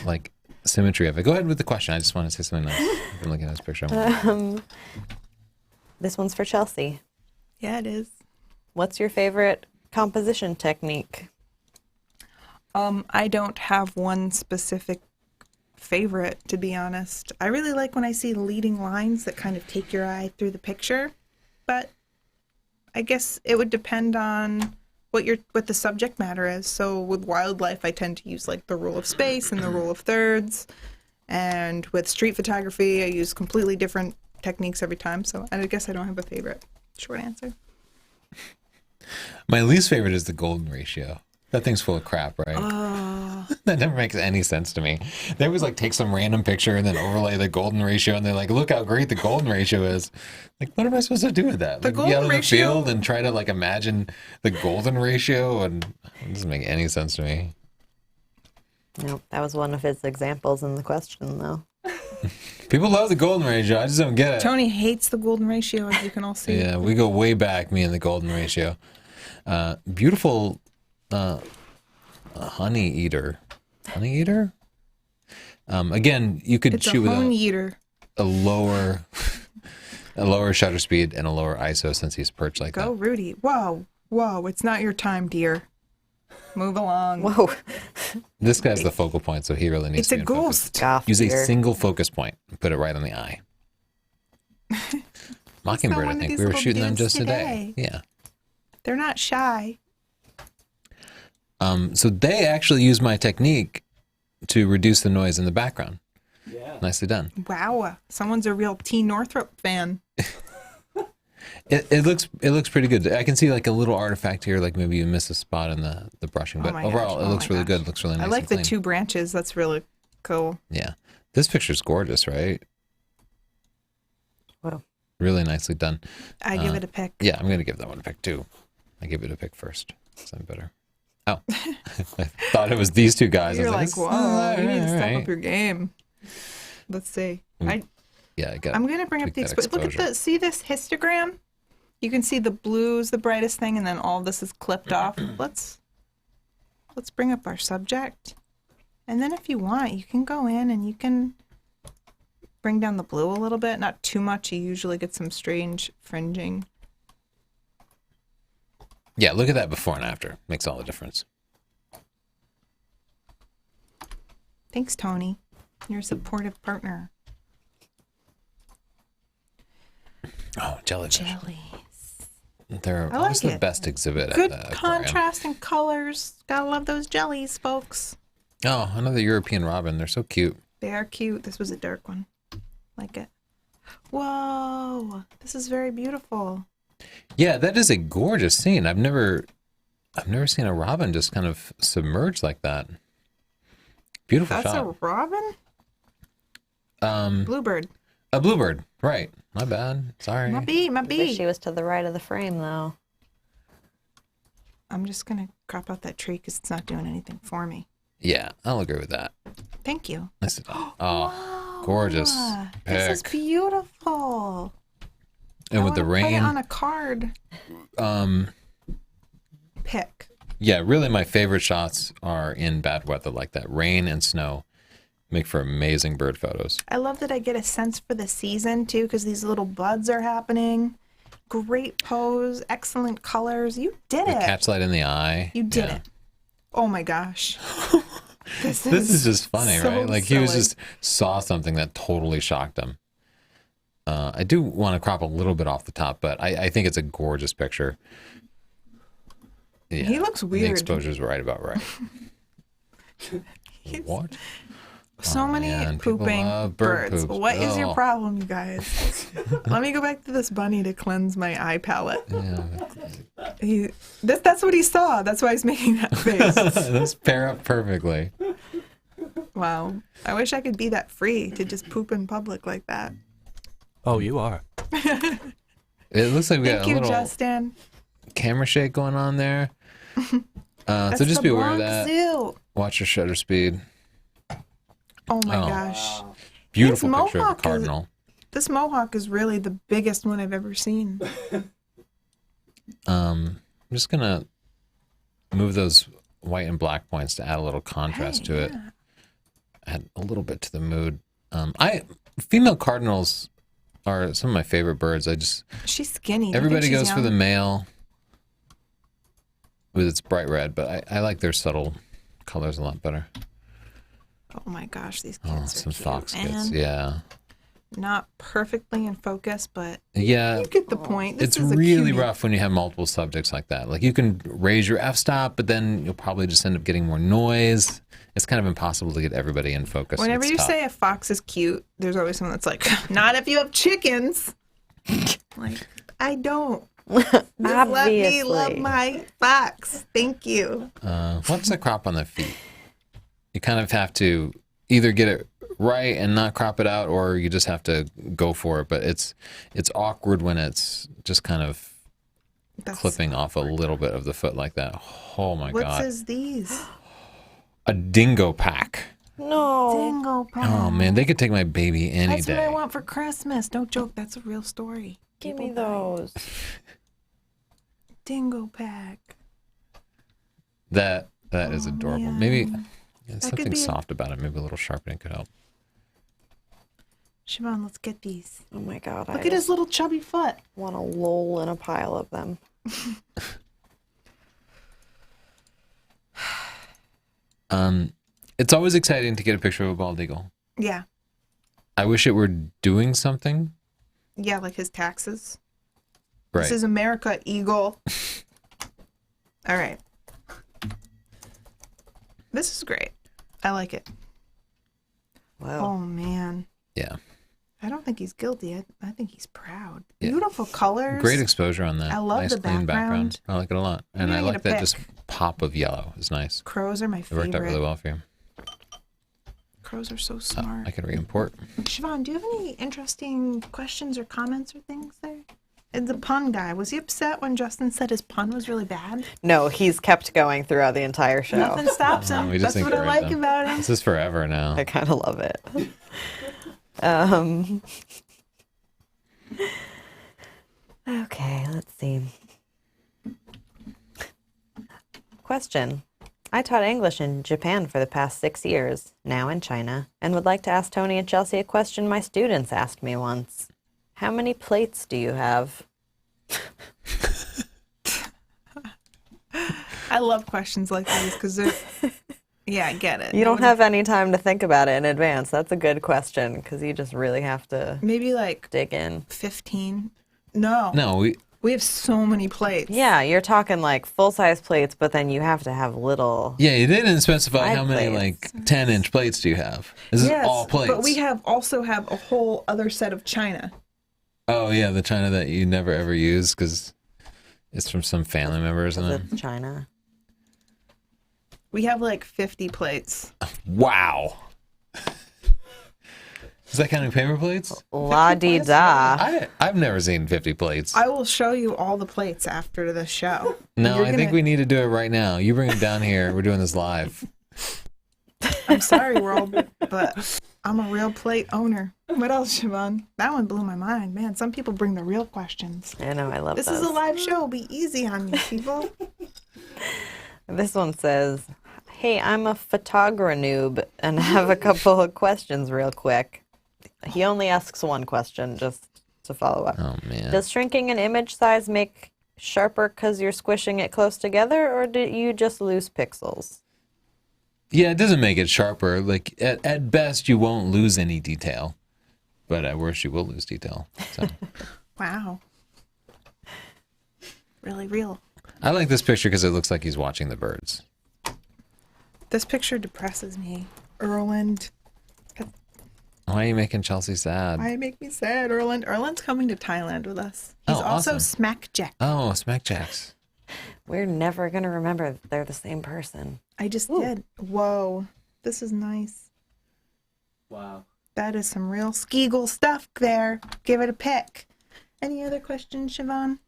symmetry of it. Go ahead with the question. I just want to say something nice. I'm looking at this picture. This one's for Chelsea. Yeah, it is. What's your favorite composition technique? I don't have one specific favorite, to be honest. I really like when I see leading lines that kind of take your eye through the picture, but I guess it would depend on what the subject matter is. So with wildlife, I tend to use like the rule of space and the rule of thirds, and with street photography, I use completely different techniques every time. So I guess I don't have a favorite. Short answer. My least favorite is the golden ratio. That thing's full of crap, right? That never makes any sense to me. They always take some random picture and then overlay the golden ratio, and they're like, "Look how great the golden ratio is." Like, what am I supposed to do with that? The Be golden out in the ratio- field and try to imagine the golden ratio, and it doesn't make any sense to me. Nope, that was one of his examples in the question, though. People love the golden ratio. I just don't get it. Tony hates the golden ratio, as you can all see. Yeah, we go way back, me and the golden ratio. Beautiful honey eater. Honey eater? Again, you could It's a shoot with hone eater. a lower shutter speed and a lower ISO since he's perched like Go, that. Rudy. Whoa, it's not your time, dear. Move along. Whoa, This guy's the focal point, so he really needs It's to a be in focus. ghost. goth Use a deer. single focus point and put it right on the eye. Mockingbird, I one of think. these We were little shooting them dudes just today. Yeah. They're not shy. So they actually use my technique to reduce the noise in the background. Yeah. Nicely done. Wow, someone's a real T. Northrup fan. It looks pretty good. I can see a little artifact here, maybe you miss a spot in the brushing, but my overall gosh, it oh looks my really gosh. good. It looks really nice. I like and the clean. 2 branches. That's really cool. Yeah, this picture's gorgeous, right? Wow. Really nicely done. I give it a pick. Yeah, I'm gonna give that one a pick too. I give it a pick first. So I'm better. Oh, I thought it was these two guys. You're I like, was whoa, you need to step alright. up your game. Let's see. Yeah, I got. I'm gonna bring up the look at see this histogram. You can see the blue's the brightest thing, and then all this is clipped off. Let's bring up our subject And then if you want, you can go in and you can bring down the blue a little bit. Not too much. You usually get some strange fringing. Yeah, look at that before and after. Makes all the difference. Thanks, Tony. You're a supportive partner. Oh, jellyfish. Jellies. They're I always like the it. best exhibit Good at the aquarium. contrast and colors. Gotta love those jellies, folks. Oh, another European robin. They're so cute. They are cute. This was a dark one. Like it. Whoa. This is very beautiful. Yeah, that is a gorgeous scene. I've never seen a robin just kind of submerged like that. Beautiful That's shot. a robin? Bluebird. A bluebird. Right. My bad. Sorry. My bee. I wish she was to the right of the frame, though. I'm just going to crop out that tree because it's not doing anything for me. Yeah, I'll agree with that. Thank you. Nice. Oh, gorgeous pick. This is beautiful. And I with the wanna put it rain. on a card. Pick. Yeah, really my favorite shots are in bad weather like that. Rain and snow make for amazing bird photos. I love that I get a sense for the season too because these little buds are happening. Great pose, excellent colors. You did The it. catchlight in the eye. You did Yeah. it. Oh my gosh. This This is just funny, so right? Like he was silly. just saw something that totally shocked him. I do want to crop a little bit off the top, but I think it's a gorgeous picture. Yeah, He looks The weird. exposure's right about right. What? So many man, people pooping love bird birds. poops. What is your Oh. problem, you guys? Let me go back to this bunny to cleanse my eye palette. Yeah, That's what he saw. That's why he's making that face. those pair up perfectly. Wow. I wish I could be that free to just poop in public like that. Oh, you are. It looks like we got Thank a you, little Justin. camera shake going on there. So That's just the be aware of Bronx that. Zoo. Watch your shutter speed. Oh my Oh. gosh. Beautiful This picture of mohawk the cardinal. This mohawk is really the biggest one I've ever seen. I'm just gonna move those white and black points to add a little contrast to it. Add a little bit to the mood. Female cardinals are some of my favorite birds. She's skinny. You think Everybody she's goes for the young? male with its bright red, but I like their subtle colors a lot better. Oh my gosh, these Oh, kids are some cute, fox man. kids. Yeah. Not perfectly in focus, but Yeah. you get the point. This It's is a really cutie. rough when you have multiple subjects like that. Like you can raise your f-stop, but then you'll probably just end up getting more noise. It's kind of impossible to get everybody in focus. Whenever It's you tough. say a fox is cute, there's always someone that's like, not if you have chickens. Like, I don't. Just let me love Obviously. my fox. Thank you. What's the crop on the feet? You kind of have to either get it right and not crop it out, or you just have to go for it. But it's awkward when it's just kind of That's, clipping off a little bit of the foot like that. Oh my what god! says these? A dingo pack. No. Dingo pack. Oh man, they could take my baby any That's day. what I want for Christmas. Don't joke. That's a real story. Give me People buy those. Dingo pack. That is adorable. man. Maybe That could something be a- soft about it. Maybe a little sharpening could help. Siobhan, let's get these. Oh my god. Look at his little chubby foot. want to loll in a pile of them. It's always exciting to get a picture of a bald eagle. Yeah. I wish it were doing something. Yeah, like his taxes. Right. This is America Eagle. All right. This is great. I like it. Wow. Oh, man. Yeah. I don't think he's guilty. I think he's proud. Yeah. Beautiful colors. Great exposure on that. I love nice the clean background. I like it a lot. And gonna I get like a that pic. just pop of yellow is nice. Crows are my It worked out really favorite. well for you. Crows are so Oh, smart. I could re-import. Siobhan, do you have any interesting questions or comments or things there? And the pun guy, was he upset when Justin said his pun was really bad? No, he's kept going throughout the entire show. Nothing stops him. We just That's what I encourage like them. about him. This is forever now. I kind of love it. Um, okay, let's see. Question. I taught English in Japan for the past 6 years, now in China, and would like to ask Tony and Chelsea a question my students asked me once. How many plates do you have? I love questions like these because they're, yeah, I get it. You don't have any time to think about it in advance. That's a good question because you just really have to Maybe like dig in. 15. No. No, We have so many plates. Yeah, you're talking like full-size plates, but then you have to have little. yeah, you didn't specify Five how many plates. like 10-inch plates do you have? This Yes, is all plates. but we also have a whole other set of china. Oh yeah, the china that you never ever use because it's from some family member or something. Is it China? We have like 50 plates. Wow. Is that counting paper plates? La di da. I've never seen 50 plates. I will show you all the plates after the show. No, You're I think gonna- we need to do it right now. You bring them down here. We're doing this live. I'm sorry, world, but I'm a real plate owner. What else, Siobhan? That one blew my mind. Man, some people bring the real questions. I know, I love This those. is a live show. Be easy on you, people. This one says, hey, I'm a photographer noob and have a couple of questions real quick. He only asks one question just to follow up. Oh man. Does shrinking an image size make sharper because you're squishing it close together, or do you just lose pixels? Yeah, it doesn't make it sharper. Like at best, you won't lose any detail, but at worst, you will lose detail. So Wow. Really real. I like this picture because it looks like he's watching the birds. This picture depresses me. Erland. Why are you making Chelsea sad? Why make me sad, Erland? Erland's coming to Thailand with us. He's Oh, also awesome. Smack Jack. Oh, Smack Jacks. We're never going to remember that they're the same person. I just did. Whoa. This is nice. Wow. That is some real Skeagle stuff there. Give it a pick. Any other questions, Siobhan?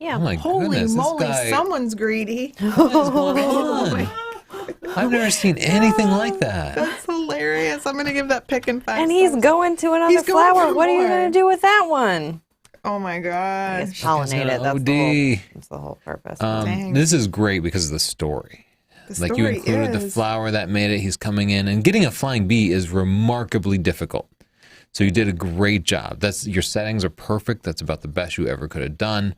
Yeah. Oh my Holy goodness, moly, this guy. someone's greedy. What is going on? I've never seen anything like that. That's hilarious. I'm going to give that pick in 5 And he's stars. going to another He's going flower. for What are you more. going to do with that one? Oh my It's gosh. pollinate it. That's OD. that's the whole purpose. Dang. This is great because of the story. The Like you story included the is- flower that made it. He's coming in, and getting a flying bee is remarkably difficult. So you did a great job. That's your settings are perfect. That's about the best you ever could have done.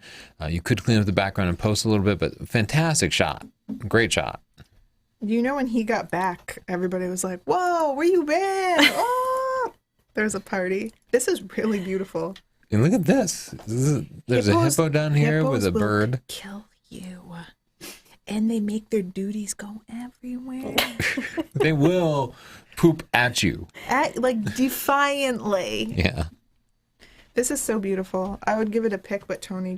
You could clean up the background and post a little bit, but fantastic shot. Great shot. You know, when he got back, everybody was like, whoa, where you been? Oh! There's a party. This is really beautiful. And look at this. There's a Hippos- hippo down here with hippos a will bird. Kill you. And they make their duties go everywhere. They will poop at you. Like defiantly. Yeah. This is so beautiful. I would give it a pick, but Tony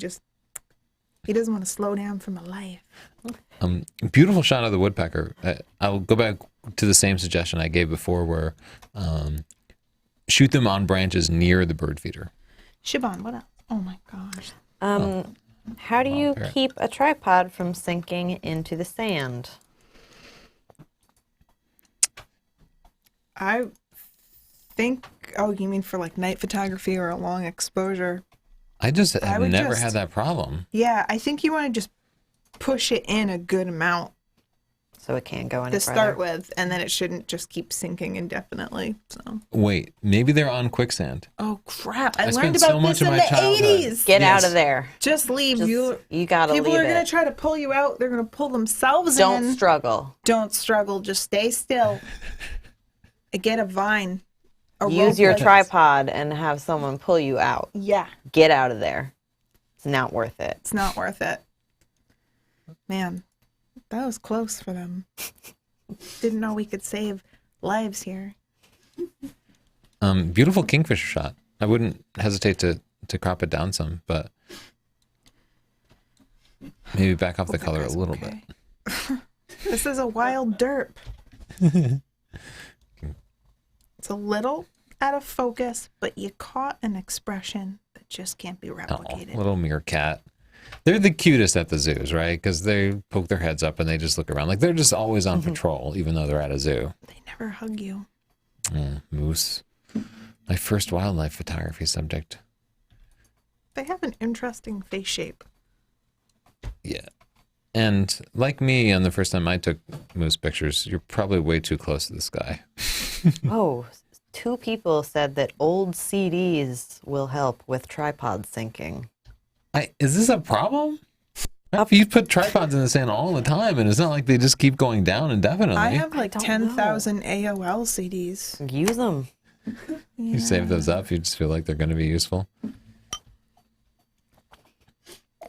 he doesn't want to slow down for my life. Beautiful shot of the woodpecker. I'll go back to the same suggestion I gave before where shoot them on branches near the bird feeder. Siobhan, what else? Oh my gosh. How do you parrot. keep a tripod from sinking into the sand? I think, oh, you mean for like night photography or a long exposure? I just have would never just- had that problem. Yeah, I think you want to just push it in a good amount So it can't go any to further. start with, and then it shouldn't just keep sinking indefinitely. So, Wait, maybe they're on quicksand. oh crap! I I learned spent so about much this of in my the childhood. 80s. Get out Yes. of there. Just leave. Just, you gotta people leave are gonna it. try to pull you out. They're gonna pull themselves Don't in. struggle. Don't struggle. Just stay still. Get a vine. A Use rope your like- tripod and have someone pull you out. Yeah, Get out of there. It's not worth it. it's not worth it. Man, that was close for them. Didn't know we could save lives here. Beautiful kingfisher shot. I wouldn't hesitate to crop it down some, but maybe back off the Hope that color a guy's little okay. bit. This is a wild derp. It's a little out of focus, but you caught an expression that just can't be Oh, replicated. little meerkat. They're the cutest at the zoos, right? Because they poke their heads up and they just look around. Like they're just always on patrol, even though they're at a zoo. They never hug you. Moose. My first wildlife photography subject. They have an interesting face shape. Yeah. And like me, on the first time I took moose pictures, you're probably way too close to the sky. Oh, 2 people said that old CDs will help with tripod syncing. Is this a problem? You put tripods in the sand all the time, and it's not like they just keep going down indefinitely. I have like don't 10,000 AOL CDs. Use them. You save those up, you just feel like they're going to be useful.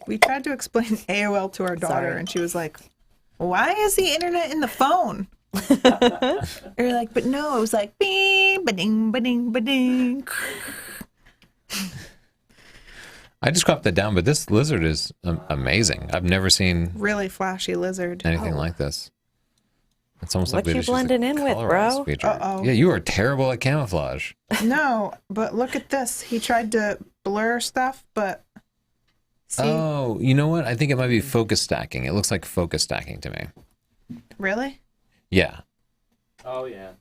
We tried to explain AOL to our daughter, Sorry. and she was like, "Why is the internet in the phone?" You're like, "But no, it was like bing, ba-ding, ba-ding, ba-ding." I just cropped that down, but this lizard is amazing. I've never seen Really flashy lizard. anything like this. It's almost like What they you just used a blending in with, colorized bro? feature. Uh-oh. Yeah, you are terrible at camouflage. No, but look at this. He tried to blur stuff, but see, Oh, you know what? I think it might be focus stacking. It looks like focus stacking to me. really? Yeah. Oh yeah.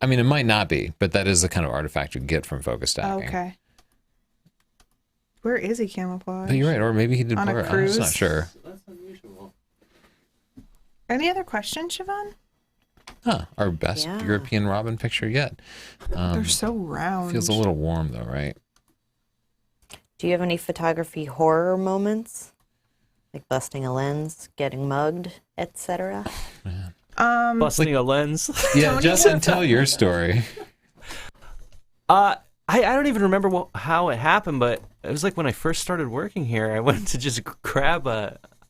I mean, it might not be, but that is the kind of artifact you get from focus stacking. Okay. Where is he camouflage? But you're right, or maybe he did On a blur. I'm cruise? just not sure. That's unusual. Any other questions, Siobhan? Huh, our best Yeah. European robin picture yet. They're so round. Feels a little warm though, right? Do you have any photography horror moments? Like busting a lens, getting mugged, etc.? Busting a lens. Yeah, Justin, tell your story. I don't even remember how it happened, but it was like when I first started working here, I went to just grab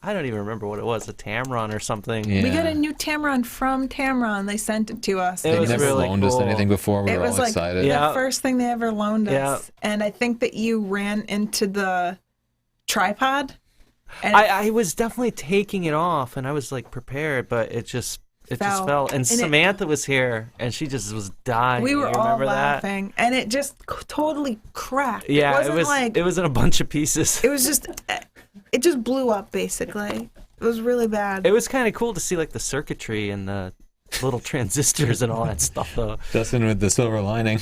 I don't even remember what it was, a Tamron or something. Yeah. We got a new Tamron from Tamron. They sent it to us. It They was never really loaned us cool. anything before. We It were was all like excited. Yeah. the first thing they ever loaned us. Yeah. And I think that you ran into the tripod. And I was definitely taking it off, and I was like prepared, but it just fell. And And Samantha was here, and she just was dying. we were You all remember that? laughing. And it just totally cracked. Yeah, it wasn't it was in a bunch of pieces. it was just, it just blew up basically. It was really bad. It was kind of cool to see like the circuitry and the little transistors and all that stuff, though. Justin with the silver lining.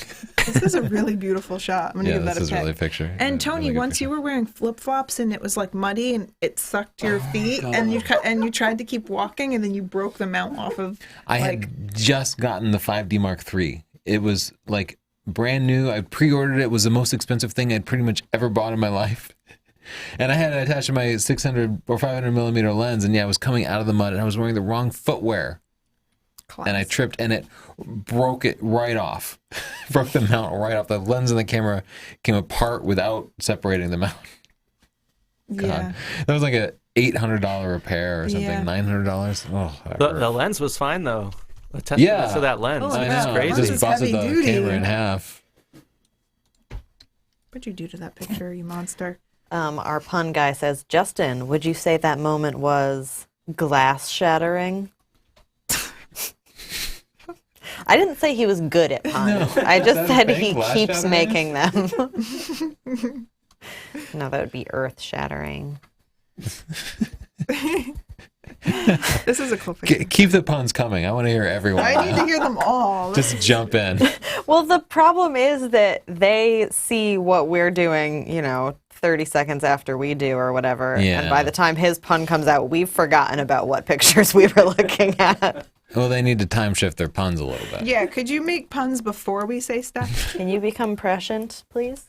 This is a really beautiful shot. I'm going to Yeah, give that this a is pic. really a picture. And Yeah, Tony, really good once picture. you were wearing flip flops and it was like muddy and it sucked your feet, and you tried to keep walking, and then you broke the mount off of. I had just gotten the 5D Mark III. It was like brand new. I pre-ordered it. It was the most expensive thing I'd pretty much ever bought in my life. And I had it attached to my 600 or 500 millimeter lens, and yeah, I was coming out of the mud, and I was wearing the wrong footwear, and I tripped, and it broke it right off. Broke the mount right off. The lens and the camera came apart without separating the mount. God. Yeah. That was like a $800 repair or something. Yeah. $900. Oh, that The hurt. lens was fine, though. The testament to that lens. Oh, I It's yeah. know. crazy. It Lens just is busted the heavy duty. camera in half. What'd you do to that picture, you monster? Our pun guy says, Justin, would you say that moment was glass shattering? I didn't say he was good at puns. I just Is that a said thing, he glass keeps shattering? making them. No, that would be earth shattering. This is a cool picture. Keep the puns coming. I want to hear everyone. I need to hear them all. Just jump in. Well, the problem is that they see what we're doing, 30 seconds after we do or whatever. Yeah. And by the time his pun comes out, we've forgotten about what pictures we were looking at. Well, they need to time shift their puns a little bit. Yeah, could you make puns before we say stuff? Can you become prescient, please?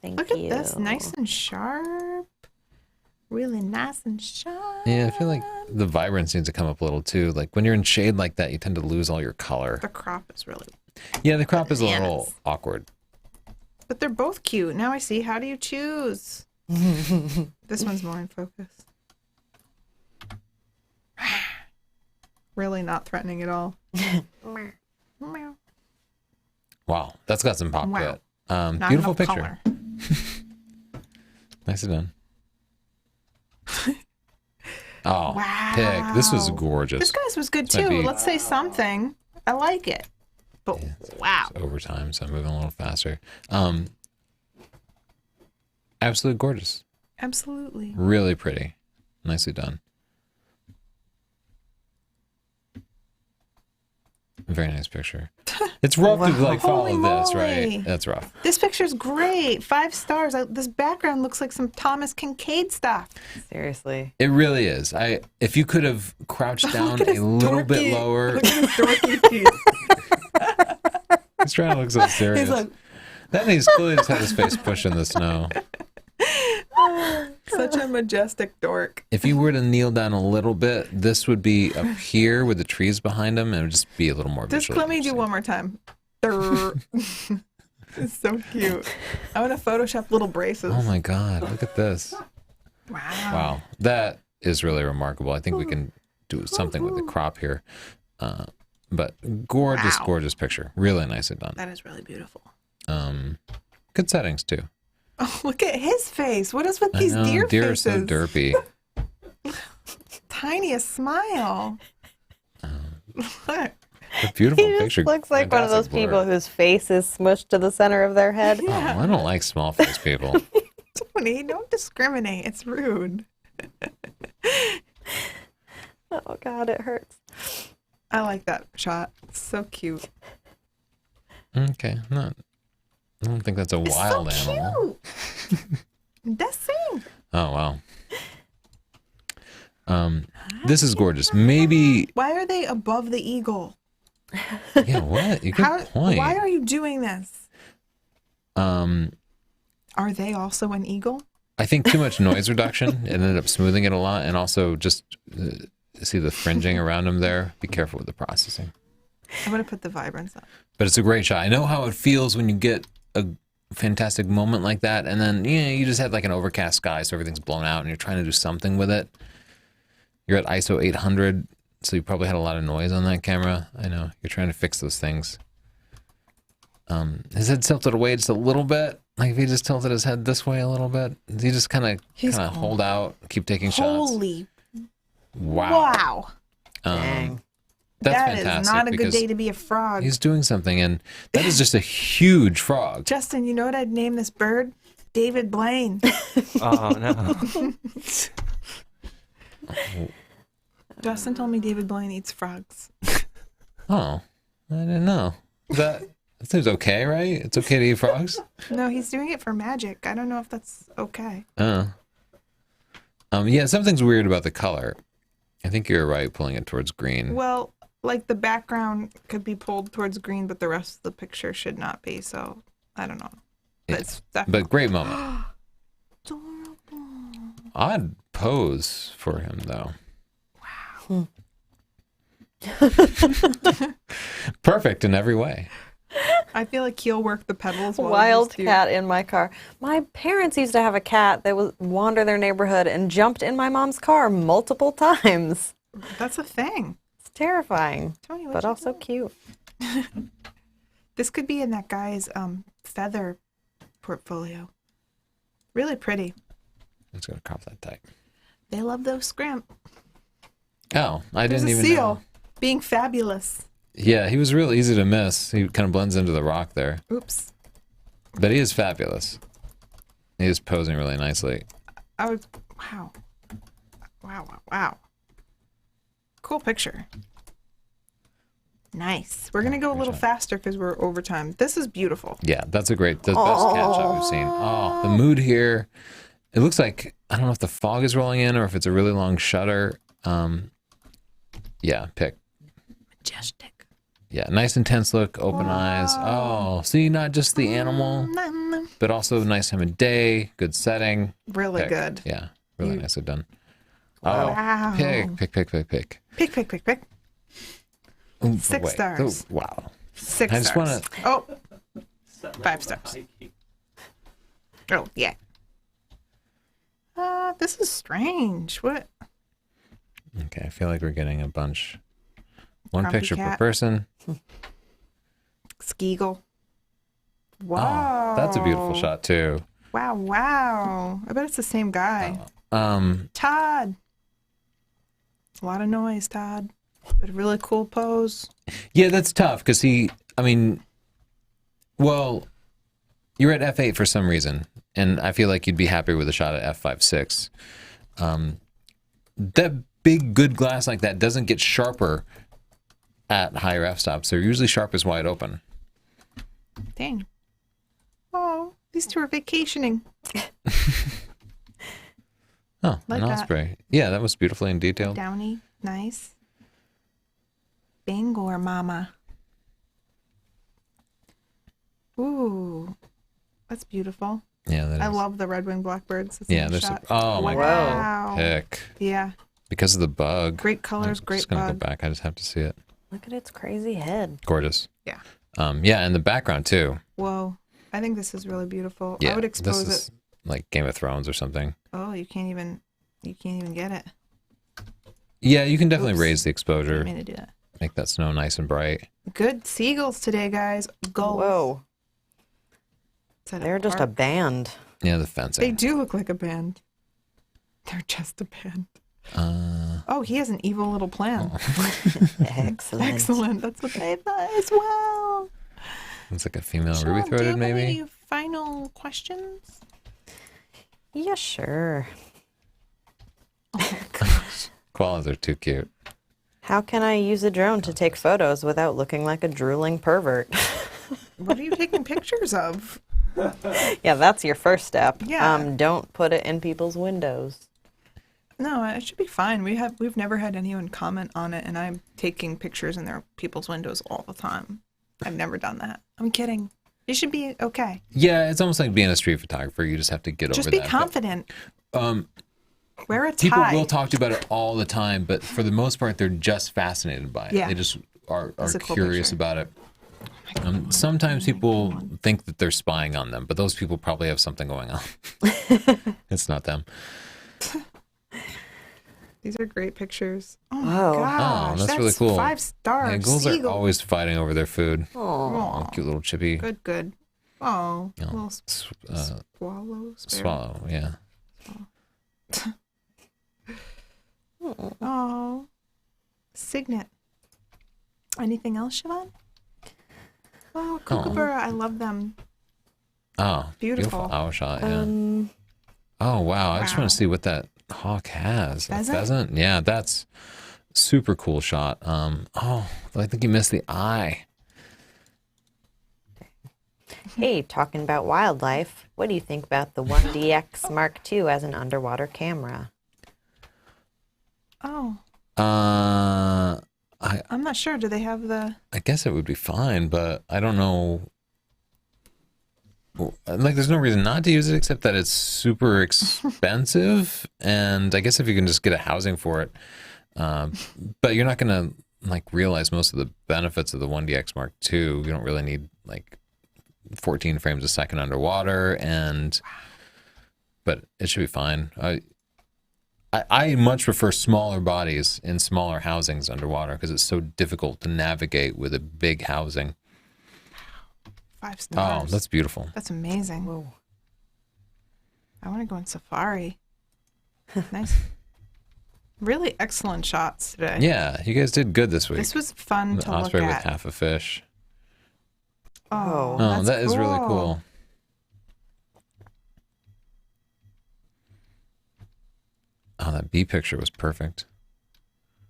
Thank Look at you. this, nice and sharp. Really nice and sharp. Yeah, I feel like the vibrance needs to come up a little too. Like when you're in shade like that, you tend to lose all your color. The crop is really, Yeah, the crop is a little Bananas. awkward. but they're both cute. Now I see. How do you choose? This one's more in focus. Really not threatening at all. Meow. Wow, that's got some pop Wow. to it. Not Beautiful enough picture. color. Nicely done. Oh, Wow. pig. This was gorgeous. This guy's was good This might too. be- Let's say something. I like it. But wow. It's overtime, so I'm moving a little faster. Absolutely gorgeous. Absolutely. Really pretty. Nicely done. Very nice picture. It's rough to like follow Holy this, moly. right? That's rough. This picture's great. 5 stars. This background looks like some Thomas Kincaid stuff. Seriously. It really is. If you could have crouched down a little bit lower. Look at his dorky feet. He's trying to look so serious. He's like, Then he's clearly just had his face pushed in the snow. such a majestic dork. If you were to kneel down a little bit, this would be up here with the trees behind him, and it would just be a little more Just visually let me do interesting. one more time. It's so cute. I want to Photoshop little braces. Oh my God, look at this. Wow. Wow, that is really remarkable. I think we can do something with the crop here. But gorgeous, Wow. gorgeous picture. Really nicely done. That is really beautiful. Good settings too. Oh, look at his face. What is with I these know, deer deer are faces? so derpy. Tiniest smile. Look. A beautiful He picture. just looks like one of those Fantastic blur. people whose face is smushed to the center of their head. Oh, I don't like small face people. Tony, don't discriminate. It's rude. Oh God, it hurts. I like that shot. It's so cute. Okay, I don't think that's a It's wild so animal. cute. That's thing. Oh wow. This is gorgeous. Maybe. Why are they above the eagle? Yeah. What? You good point. Why are you doing this? Um, Are they also an eagle? I think too much noise reduction. It ended up smoothing it a lot, and also just see the fringing around them there. Be careful with the processing. I'm gonna put the vibrance up. But it's a great shot. I know how it feels when you get a fantastic moment like that, and then you just have like an overcast sky, so everything's blown out, and you're trying to do something with it. You're at ISO 800, so you probably had a lot of noise on that camera. I know you're trying to fix those things. His head tilted away just a little bit. Like if he just tilted his head this way a little bit, he just kind of He's cool. hold out, keep taking shots. Holy Wow. Dang. That's that fantastic. is not a good because day to be a frog. He's doing something, and that is just a huge frog. Justin, you know what I'd name this bird? David Blaine. Oh no. Justin told me David Blaine eats frogs. Oh, I didn't know. That seems okay, right? It's okay to eat frogs? No, he's doing it for magic. I don't know if that's okay. Yeah, something's weird about the color. I think you're right pulling it towards green. Well, like the background could be pulled towards green, but the rest of the picture should not be. So I don't know. But it's definitely But great moment. adorable. Odd pose for him, though. Perfect in every way. I feel like he'll work the pedals. While Wild he's cat in my car. My parents used to have a cat that would wander their neighborhood and jumped in my mom's car multiple times. That's a thing. It's terrifying, Tony, but also cute. This could be in that guy's feather portfolio. Really pretty. I'm just going to crop that tight. They love those scrimp. Oh, I There's didn't a even seal. know. Being fabulous. Yeah, he was real easy to miss. He kind of blends into the rock there. Oops. But he is fabulous. He is posing really nicely. Wow. Wow. Cool picture. Nice. We're going to go a little faster because we're over time. This is beautiful. Yeah, that's the best cat shot we've seen. Oh, the mood here. It looks like, I don't know if the fog is rolling in or if it's a really long shutter. Yeah, pick. Majestic. Yeah, nice intense look, open eyes. Oh, see, not just the animal, but also nice time of day, good setting. Really Pick. good. Yeah, really nicely done. Wow. Oh, pick. Pick. Ooh, 6 wait. stars. Oh, wow. 6 I just stars. Oh, 5 stars. Mikey. Oh, yeah. This is strange. What? Okay, I feel like we're getting a bunch. One Grumpy picture per cat. person. Skeagle. Wow. Oh, that's a beautiful shot too. Wow. I bet it's the same guy. Todd. A lot of noise, Todd. But a really cool pose. Yeah, that's tough because well, you're at f8 for some reason, and I feel like you'd be happier with a shot at f5.6. That big good glass like that doesn't get sharper at higher f-stops, they're usually sharp as wide open. Dang. Oh, these two are vacationing. Oh, Like an that. osprey. Yeah, that was beautifully and detailed. Downy. Nice. Bangor mama. Ooh. That's beautiful. Yeah, that I is. love the red-winged blackbirds. That's Yeah, a nice there's. shot. Oh my Wow. god. Pick. Yeah. Because of the bug. Great colors, I'm great just gonna bug. go back. I just have to see it. Look at its crazy head. Gorgeous. Yeah. Yeah, and the background too. Whoa. I think this is really beautiful. Yeah, I would expose this is it. like Game of Thrones or something. Oh, you can't even get it. Yeah, you can definitely Oops. raise the I exposure, didn't mean to do that. make that snow nice and bright. Good seagulls today, guys. Gulls. Whoa. Set They're just a apart. band. Yeah, the They fencing. do look like a band. They're just a band. Uh, Oh, he has an evil little plan. Excellent. Excellent. That's what they thought as well. it's like a female Sean, do you ruby-throated, have maybe. any final questions? Yeah, sure. Oh, gosh. Koalas are too cute. How can I use a drone to take photos without looking like a drooling pervert? What are you taking pictures of? Yeah, that's your first step. Yeah. Don't put it in people's windows. No, it should be fine. We've never had anyone comment on it, and I'm taking pictures in their people's windows all the time. I've never done that. I'm kidding. You should be okay. Yeah, it's almost like being a street photographer. You just have to get Just over be that. But, confident. Wear a tie. people will talk to you about it all the time, but for the most part, they're just fascinated by it. Yeah. They just are That's a cool curious picture. about it. Sometimes people think that they're spying on them, but those people probably have something going on. It's not them. These are great pictures. Oh Whoa. my gosh, Oh, that's really cool. 5 stars. Yeah, ghouls are always fighting over their food. Oh. Oh, cute little chippy Good. Oh, you know, little swallow. Sparrow. swallow. Yeah. Oh, Signet. Anything else, Siobhan? Oh, kookaburra. I love them. Oh, Beautiful. owl shot. Yeah. Oh wow! I just want Wow. to see what that hawk has. Pheasant? A pheasant? Yeah, that's super cool shot. Oh, I think you missed the eye. Hey, talking about wildlife, what do you think about the 1DX Mark II as an underwater camera? Oh, I I'm not sure. Do they have the? guess it would be fine, but I don't know. Like, there's no reason not to use it except that it's super expensive, and I guess if you can just get a housing for it, but you're not gonna like realize most of the benefits of the 1DX Mark II. You don't really need like 14 frames a second underwater, but it should be fine. I much prefer smaller bodies in smaller housings underwater because it's so difficult to navigate with a big housing. 5 stars. Oh, that's beautiful. That's amazing. Whoa. I want to go on safari. Nice. Really excellent shots today. Yeah, you guys did good this week. This was fun The to look osprey with at. half a fish. Oh, Oh, that's that is really cool. Oh, that bee picture was perfect.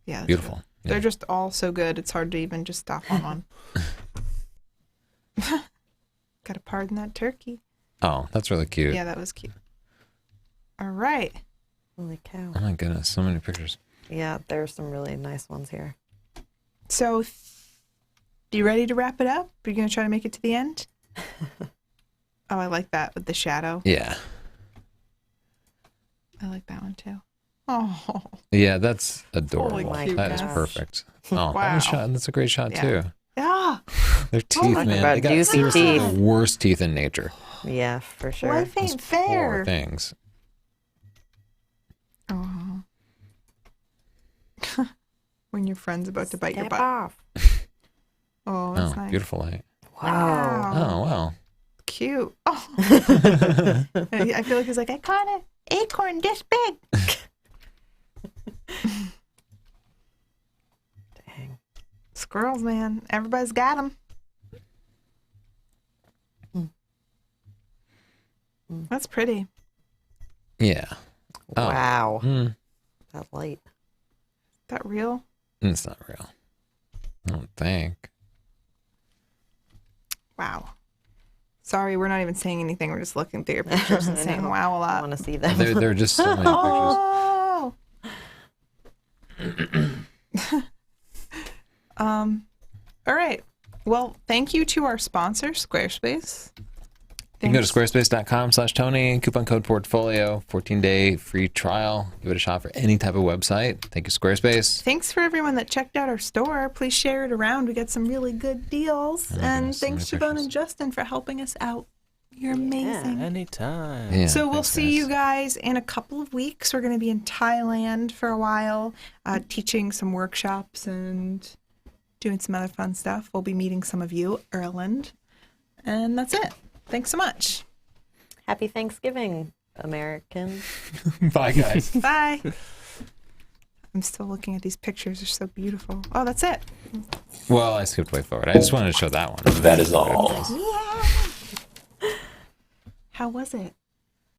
Yeah, that's Beautiful. really- Yeah. They're just all so good. It's hard to even just stop on one. Gotta pardon that turkey. Oh, that's really cute. Yeah, that was cute. All right. Holy cow. Oh my goodness, so many pictures. Yeah, there's some really nice ones here. So, you ready to wrap it up? Are you going to try to make it to the end? Oh, I like that with the shadow. Yeah. I like that one too. Oh, Yeah, that's adorable. Holy That is cuteness. perfect. Oh, Wow. that's a great shot Yeah. too. yeah. Their teeth, my man. God. They got Juicy seriously teeth. the worst teeth in nature. Yeah, for sure. Life Those ain't poor fair. things. Oh. When your friend's about to bite your Step butt. off. Oh, that's Oh, nice. beautiful light. Wow. Oh, wow. Cute. Oh. I feel like he's like, I caught an acorn this big. Dang. Squirrels, man. Everybody's got them. That's pretty. Is Yeah. Oh. Wow. Mm, That light. that real? it's not real. Oh don't think. Wow. Sorry, we're not even saying anything. We're just looking through your pictures and I saying know. wow a I lot. want to see them. There are just so many pictures. Oh. All right. Well, thank you to our sponsor, Squarespace. You can go to squarespace.com/Tony, coupon code portfolio, 14-day free trial. Give it a shot for any type of website. Thank you, Squarespace. Thanks for everyone that checked out our store. Please share it around. We got some really good deals. And goodness, so thanks, many Siobhan pictures. and Justin, for helping us out. You're amazing. Anytime. Yeah, So we'll thanks, see guys. you guys in a couple of weeks. We're going to be in Thailand for a while, teaching some workshops and doing some other fun stuff. We'll be meeting some of you, Erland. And that's it. Thanks so much. Happy Thanksgiving, Americans. Bye, guys. Bye. I'm still looking at these pictures. They're so beautiful. Oh, that's it. Well, I skipped way forward. I just wanted to show that one. That is all. How was it?